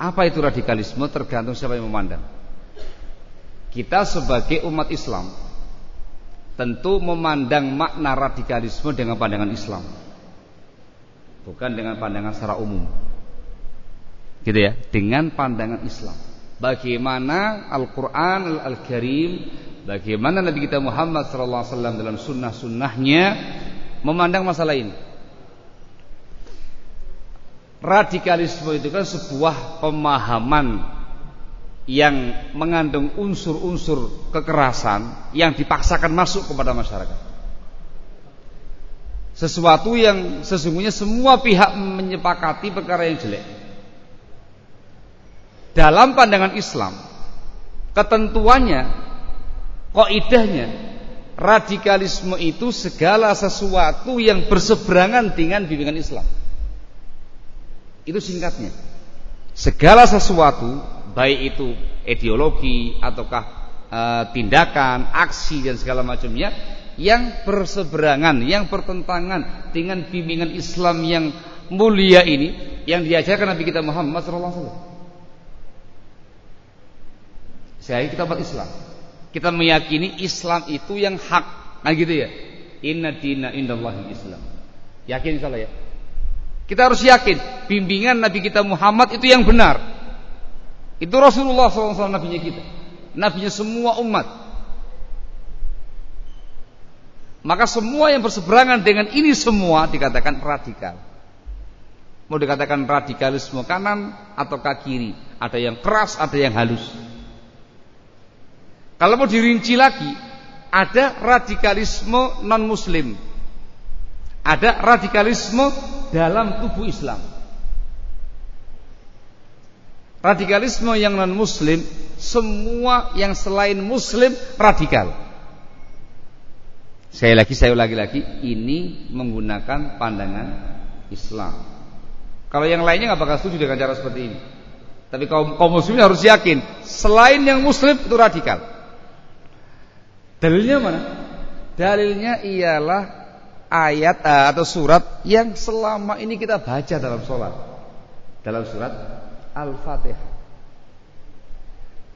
Apa itu radikalisme tergantung siapa yang memandang. Kita sebagai umat Islam tentu memandang makna radikalisme dengan pandangan Islam, bukan dengan pandangan secara umum. Gitu ya, dengan pandangan Islam. Bagaimana Al-Quran Al-Karim, bagaimana Nabi kita Muhammad SAW dalam sunnah-sunnahnya memandang masalah ini. Radikalisme itu kan sebuah pemahaman yang mengandung unsur-unsur kekerasan yang dipaksakan masuk kepada masyarakat. Sesuatu yang sesungguhnya semua pihak menyepakati perkara yang jelek. Dalam pandangan Islam, ketentuannya, kaidahnya, radikalisme itu segala sesuatu yang berseberangan dengan bimbingan Islam. Itu singkatnya. Segala sesuatu, baik itu ideologi ataukah tindakan, aksi dan segala macamnya yang berseberangan, yang bertentangan dengan bimbingan Islam yang mulia ini, yang diajarkan Nabi kita Muhammad SAW. Saya kita umat Islam, kita meyakini Islam itu yang hak, nah gitu ya. Inna dina indallahi Islam. Yakin insyaallah ya. Kita harus yakin bimbingan Nabi kita Muhammad itu yang benar. Itu Rasulullah SAW, nabinya kita, nabinya semua umat. Maka semua yang berseberangan dengan ini semua dikatakan radikal. Mau dikatakan radikalisme kanan atau kiri, ada yang keras, ada yang halus. Kalau mau dirinci lagi, ada radikalisme non muslim, ada radikalisme dalam tubuh Islam. Radikalisme yang non muslim, semua yang selain muslim radikal. Saya ulangi lagi, ini menggunakan pandangan Islam. Kalau yang lainnya nggak bakal setuju dengan cara seperti ini. Tapi kaum muslimin harus yakin, selain yang muslim itu radikal. Dalilnya mana? Dalilnya ialah ayat atau surat yang selama ini kita baca dalam sholat, dalam surat Al-Fatihah.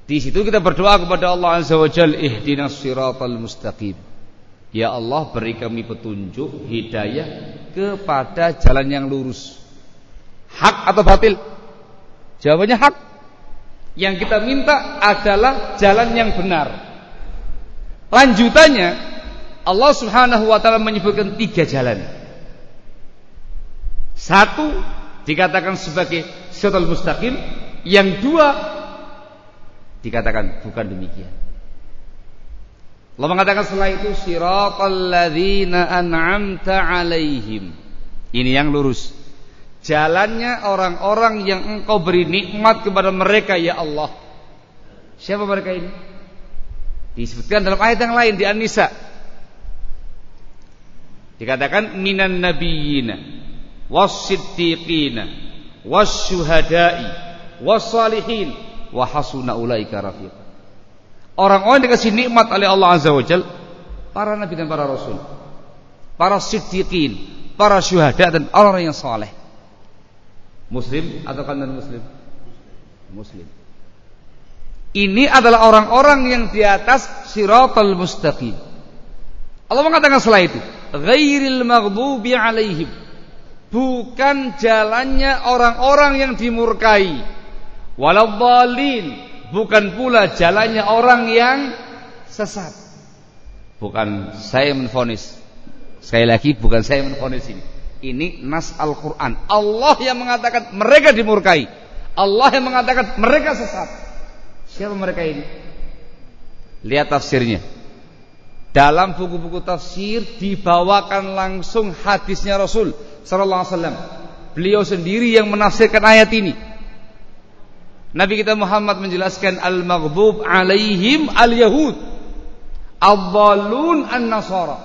Di situ kita berdoa kepada Allah Azza wa Jalla, ihdinas siratal mustaqim. Ya Allah, beri kami petunjuk, hidayah kepada jalan yang lurus. Hak atau batil? Jawabannya hak. Yang kita minta adalah jalan yang benar. Lanjutannya, Allah Subhanahu wa ta'ala menyebutkan 3 jalan. 1 dikatakan sebagai siratal mustaqim, yang 2 dikatakan bukan demikian. Allah mengatakan setelah itu siratal ladzina an'amta 'alaihim. Ini yang lurus. Jalannya orang-orang yang Engkau beri nikmat kepada mereka, ya Allah. Siapa mereka ini? Disebutkan dalam ayat yang lain di An-Nisa. Dikatakan minan nabiyyina was-siddiqina was-syuhada'i was-salihin wa hasuna ulaika rafiqa. Orang-orang dikasih nikmat oleh Allah Azza wa Jalla, para nabi dan para rasul, para siddiqin, para syuhada dan orang-orang yang saleh. Muslim atau non muslim? Muslim. Ini adalah orang-orang yang di atas siratal mustaqim. Allah mengatakan setelah itu, ghairil maghdubi alaihim, bukan jalannya orang-orang yang dimurkai, waladhdallin, bukan pula jalannya orang yang sesat. Bukan saya menvonis. Sekali lagi, bukan saya menvonis ini. Ini nas Al-Quran. Allah yang mengatakan mereka dimurkai, Allah yang mengatakan mereka sesat. Siapa mereka ini? Lihat tafsirnya. Dalam buku-buku tafsir dibawakan langsung hadisnya Rasul sallallahu alaihi wasallam. Beliau sendiri yang menafsirkan ayat ini. Nabi kita Muhammad menjelaskan al-maghdub alaihim al-yahud, ad-dallun an-nasara.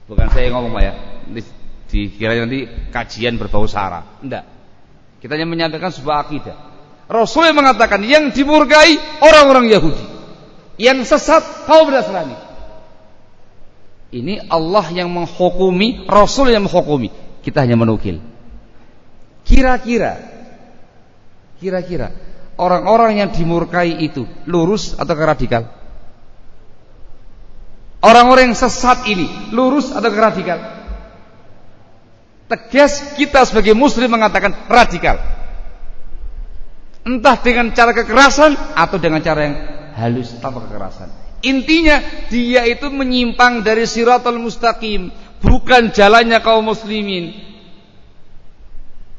Bukan saya ngomong Pak ya. Dikira nanti kajian berbau sara. Enggak. Kita hanya menyampaikan sebuah akidah. Rasul yang mengatakan yang dimurkai orang-orang Yahudi, yang sesat kaum Nasrani. Ini Allah yang menghukumi, Rasul yang menghukumi. Kita hanya menukil. Kira-kira orang-orang yang dimurkai itu lurus atau radikal? Orang-orang yang sesat ini lurus atau radikal? Tegas kita sebagai muslim mengatakan radikal. Entah dengan cara kekerasan atau dengan cara yang halus tanpa kekerasan. Intinya dia itu menyimpang dari siratal mustaqim, bukan jalannya kaum muslimin.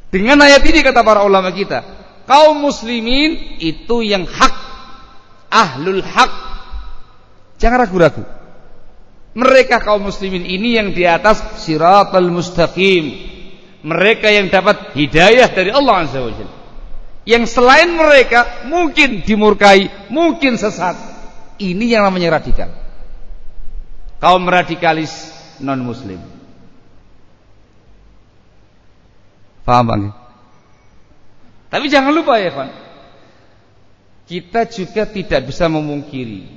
Dengan ayat ini kata para ulama kita, kaum muslimin itu yang hak, ahlul hak. Jangan ragu-ragu. Mereka kaum muslimin ini yang di atas siratal mustaqim. Mereka yang dapat hidayah dari Allah Azza wa Jalla. Yang selain mereka mungkin dimurkai, mungkin sesat. Ini yang namanya radikal. Kaum radikalis non muslim. Paham Bang? Tapi jangan lupa ya Pak, kita juga tidak bisa memungkiri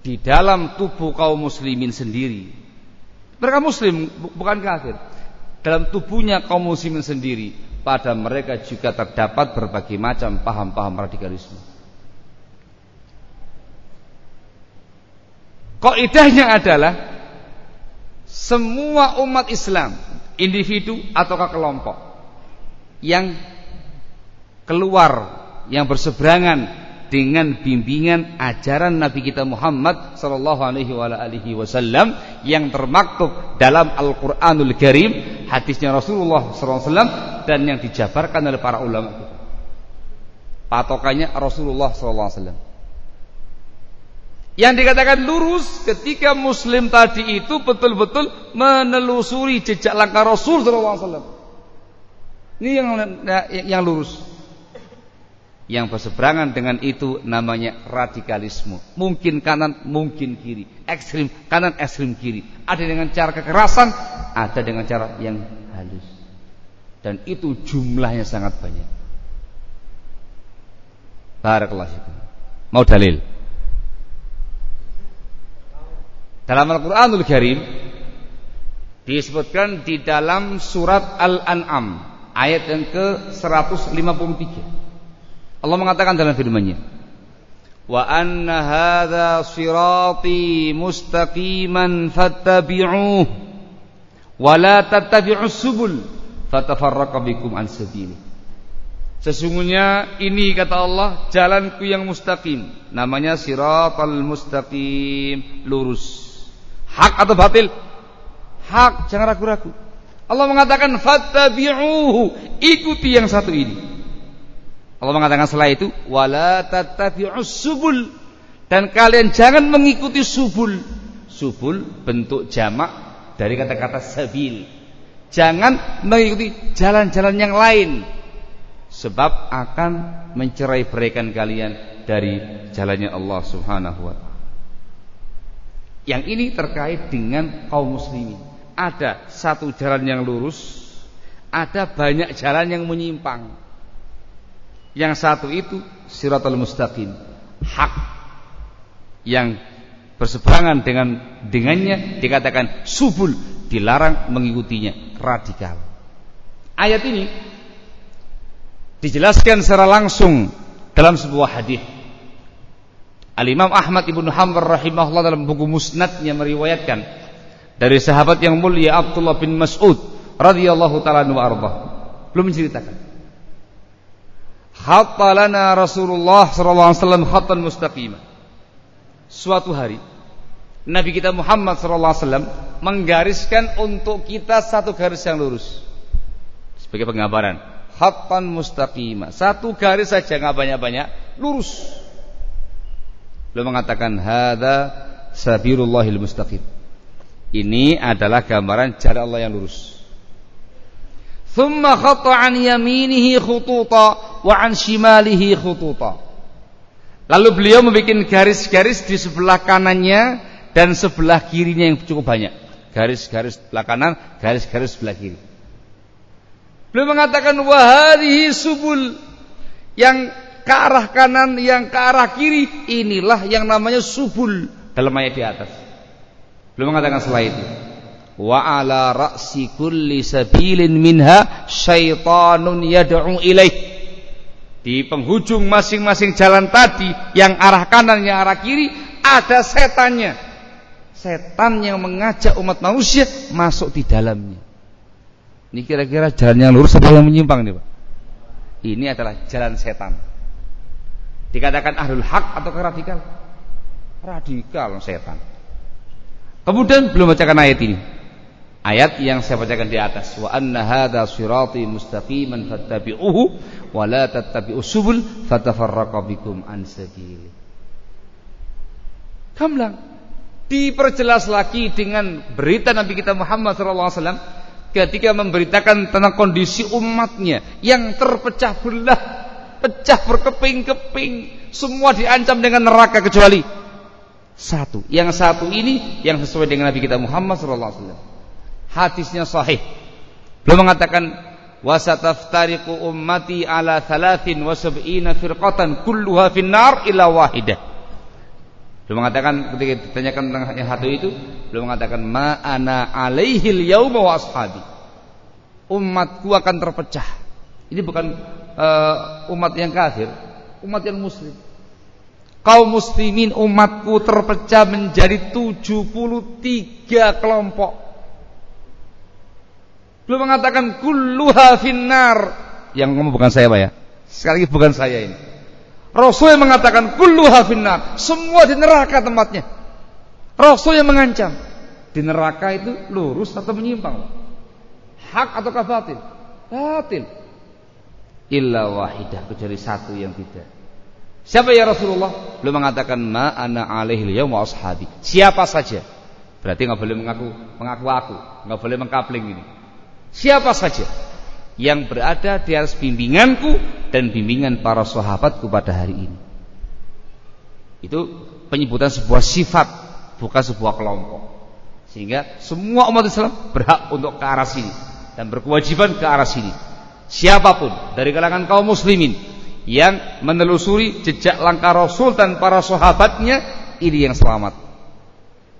di dalam tubuh kaum muslimin sendiri, mereka muslim bukan kafir, dalam tubuhnya kaum muslimin sendiri, pada mereka juga terdapat berbagai macam paham-paham radikalisme. Kaidahnya adalah semua umat Islam, individu ataukah kelompok yang keluar, yang berseberangan dengan bimbingan ajaran Nabi kita Muhammad sallallahu alaihi wasallam yang termaktub dalam Al-Qur'anul Karim, hadisnya Rasulullah sallallahu alaihi wasallam, dan yang dijabarkan oleh para ulama kita. Patokannya Rasulullah sallallahu alaihi wasallam. Yang dikatakan lurus ketika muslim tadi itu betul-betul menelusuri jejak langkah Rasul sallallahu alaihi wasallam. Ini yang lurus. Yang berseberangan dengan itu namanya radikalisme. Mungkin kanan, mungkin kiri. Ekstrim kanan, ekstrim kiri. Ada dengan cara kekerasan, ada dengan cara yang halus. Dan itu jumlahnya sangat banyak. Barakallahu fikum. Mau dalil? Dalam Al-Qur'anul Karim disebutkan di dalam surat Al-An'am ayat yang ke-153. Allah mengatakan dalam firman-Nya, wa anna hadza sirati mustaqiman fattabi'uhu wa la tattabi'us subul fatafarraqa bikum an sabili. Sesungguhnya ini kata Allah jalanku yang mustaqim, namanya siratal mustaqim, lurus. Hak atau batil? Hak, jangan ragu-ragu. Allah mengatakan fattabi'uhu, ikuti yang satu ini. Allah mengatakan setelah itu wala tattabi'us subul, dan kalian jangan mengikuti subul. Subul bentuk jamak dari kata-kata sabil. Jangan mengikuti jalan-jalan yang lain, sebab akan mencerai-beraikan kalian dari jalannya Allah Subhanahu wa ta'ala. Yang ini terkait dengan kaum muslimin. Ada satu jalan yang lurus, ada banyak jalan yang menyimpang. Yang satu itu siratal mustaqim, hak yang berseberangan dengannya dikatakan subul, dilarang mengikutinya, radikal. Ayat ini dijelaskan secara langsung dalam sebuah hadis. Al-Imam Ahmad Ibn Hanbal rahimahullah dalam buku Musnadnya meriwayatkan dari sahabat yang mulia Abdullah bin Mas'ud radhiyallahu ta'ala anhu arba. Belum menceritakan. Khatta lana Rasulullah sallallahu alaihi wasallam khattan mustaqima. Suatu hari Nabi kita Muhammad sallallahu alaihi wasallam menggariskan untuk kita satu garis yang lurus. Sebagai penggambaran, khattan mustaqima, satu garis saja, enggak banyak-banyak, lurus. Beliau mengatakan hadza sabirullahil mustaqim. Ini adalah gambaran jalan Allah yang lurus. Thumma khatta an yaminihi khututa wa an shimalihi khututa. Lalu beliau membuat garis-garis di sebelah kanannya dan sebelah kirinya yang cukup banyak. Garis-garis sebelah kanan, garis-garis sebelah kiri. Beliau mengatakan wa hadhihi subul, yang ke arah kanan, yang ke arah kiri, inilah yang namanya subul dalam ayat di atas. Beliau mengatakan setelah itu wa ala ra'si kulli sabilin minha syaitanun yad'u ilaih. Di penghujung masing-masing jalan tadi, yang arah kanan, yang arah kiri, ada setannya. Setan yang mengajak umat manusia masuk di dalamnya. Ini kira-kira jalan yang lurus atau yang menyimpang nih Pak? Ini adalah jalan setan. Dikatakan ahlul haq atau radikal? Radikal setan. Kemudian belum bacakan ayat ini. Ayat yang saya bacakan di atas, wa anna hadza sirati mustaqiman fattabi'uhu wa la tattabi'us subul fatafarraqa bikum an sabili. Gamblang. Diperjelas lagi dengan berita Nabi kita Muhammad sallallahu alaihi wasallam ketika memberitakan tentang kondisi umatnya yang terpecah belah, pecah berkeping-keping, semua diancam dengan neraka kecuali satu. Yang satu ini yang sesuai dengan Nabi kita Muhammad sallallahu alaihi wasallam. Hadisnya sahih. Beliau mengatakan wasataftariqu ummati ala 73 firqatan kulluha finnar illa wahidah. Beliau mengatakan ketika ditanyakan tentang yang satu itu, beliau mengatakan ma ana alaihil yauma wa ashabi. Umatku akan terpecah. Ini bukan umat yang kafir, umat yang muslim. Kaum muslimin umatku terpecah menjadi 73 kelompok. Beliau mengatakan kulluha finnar. Yang ngomong bukan saya Pak ya. Sekali lagi bukan saya ini. Rasul yang mengatakan kulluha finnar, semua di neraka tempatnya. Rasul yang mengancam. Di neraka itu lurus atau menyimpang? Hak atau batil? Batil. Illa wahidah, kecuali satu yang tidak. Siapa ya Rasulullah? Beliau mengatakan ma ana alaihil yaum wa ashabi. Siapa saja. Berarti enggak boleh mengaku aku, enggak boleh mengkapling ini. Siapa saja yang berada di atas bimbinganku dan bimbingan para sahabatku pada hari ini. Itu penyebutan sebuah sifat, bukan sebuah kelompok. Sehingga semua umat Islam berhak untuk ke arah sini dan berkewajiban ke arah sini. Siapapun dari kalangan kaum muslimin yang menelusuri jejak langkah Rasul dan para sahabatnya, ini yang selamat.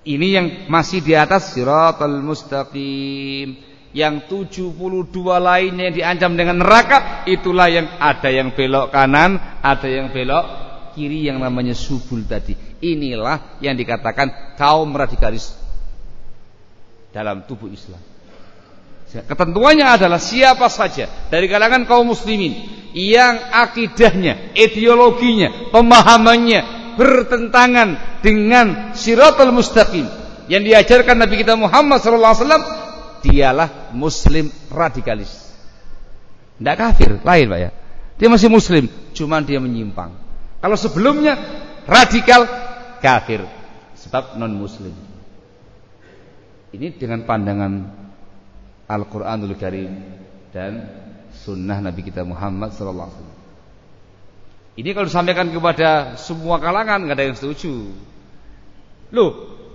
Ini yang masih di atas siratal mustaqim. Yang 72 lainnya yang diancam dengan neraka, itulah yang ada yang belok kanan, ada yang belok kiri yang namanya subul tadi. Inilah yang dikatakan kaum radikalis dalam tubuh Islam. Ketentuannya adalah siapa saja dari kalangan kaum muslimin yang akidahnya, ideologinya, pemahamannya bertentangan dengan Shiratal Mustaqim yang diajarkan Nabi kita Muhammad SAW, dialah muslim radikalis. Tidak kafir, lain Pak ya. Dia masih muslim, cuman dia menyimpang. Kalau sebelumnya radikal, kafir, sebab non muslim. Ini dengan pandangan Al-Quranul Karim dan sunnah Nabi kita Muhammad SAW. Ini kalau disampaikan kepada semua kalangan nggak ada yang setuju. Loh,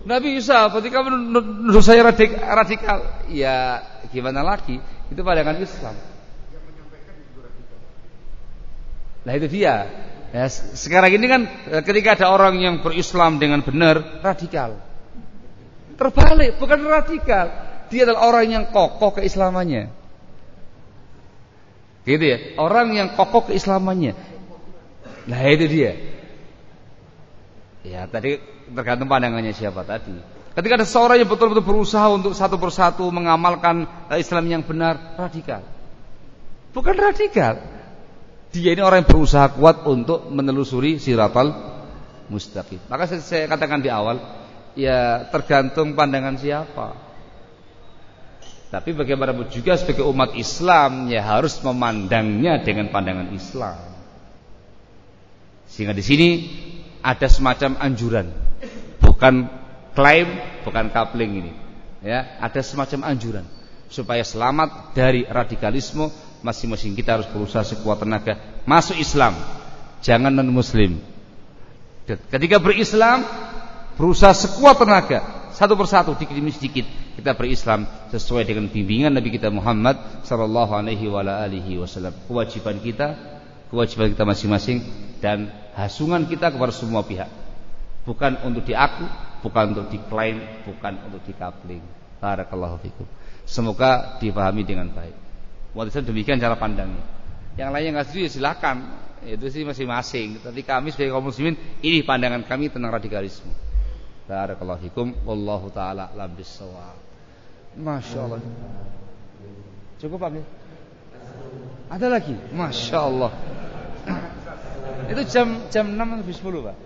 Nabi Isa, berarti kamu nuduh saya radikal? Ya gimana lagi? Itu pandangan Islam. Nah itu dia. Ya, sekarang ini kan ketika ada orang yang berislam dengan benar, radikal. Terbalik, bukan radikal. Dia adalah orang yang kokoh keislamannya. Gitu ya, orang yang kokoh keislamannya. Nah itu dia. Ya tadi tergantung pandangannya siapa tadi. Ketika ada seorang yang betul-betul berusaha untuk satu persatu mengamalkan Islam yang benar, radikal. Bukan radikal. Dia ini orang yang berusaha kuat untuk menelusuri Shiratal Mustaqim. Maka saya katakan di awal, ya tergantung pandangan siapa. Tapi bagaimanapun juga sebagai umat Islam ya harus memandangnya dengan pandangan Islam. Sehingga di sini ada semacam anjuran, bukan klaim, bukan coupling ini. Ya, ada semacam anjuran supaya selamat dari radikalisme. Masing-masing kita harus berusaha sekuat tenaga masuk Islam, jangan non Muslim. Ketika berislam, berusaha sekuat tenaga, satu persatu, dikit demi sedikit kita berislam sesuai dengan bimbingan Nabi kita Muhammad sallallahu alaihi wasallam. Kewajiban kita masing-masing dan hasungan kita kepada semua pihak. Bukan untuk diaku, bukan untuk diklaim, bukan untuk dikapling. Barakallahu fikum. Semoga dipahami dengan baik. Umat Islam demikian cara pandangnya. Yang lain yang nggak setuju ya silakan. Itu sih masing-masing. Tapi kami sebagai kaum muslimin, ini pandangan kami tentang radikalisme. Barakallahu fikum. Wallahu taala a'lam bissawab. Masya Allah. Cukup Pak? Ada lagi? Masya Allah. Itu jam 6 lebih 10 Pak.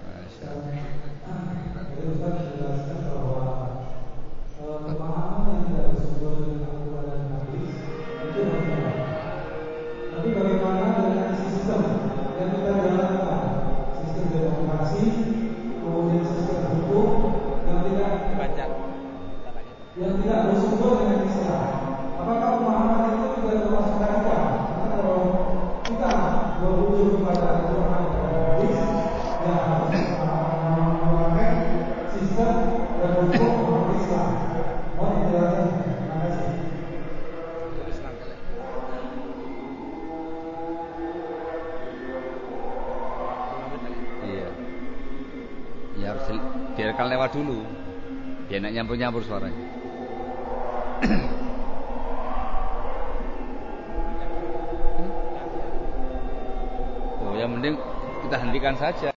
Masya Allah. Yang tidak bersumber dengan Islam. Apakah pemahaman itu juga termasuk radikal? Karena kalau kita merujuk kepada Al-Quran dan hadis, ya harus memakai sistem dan hukum umat Islam. Mohon dijelaskan. Terima kasih. Iya. Ya harus biarkan lewat dulu. Biar nak nyampur-nyampur suaranya. Oh, yang penting kita hentikan saja.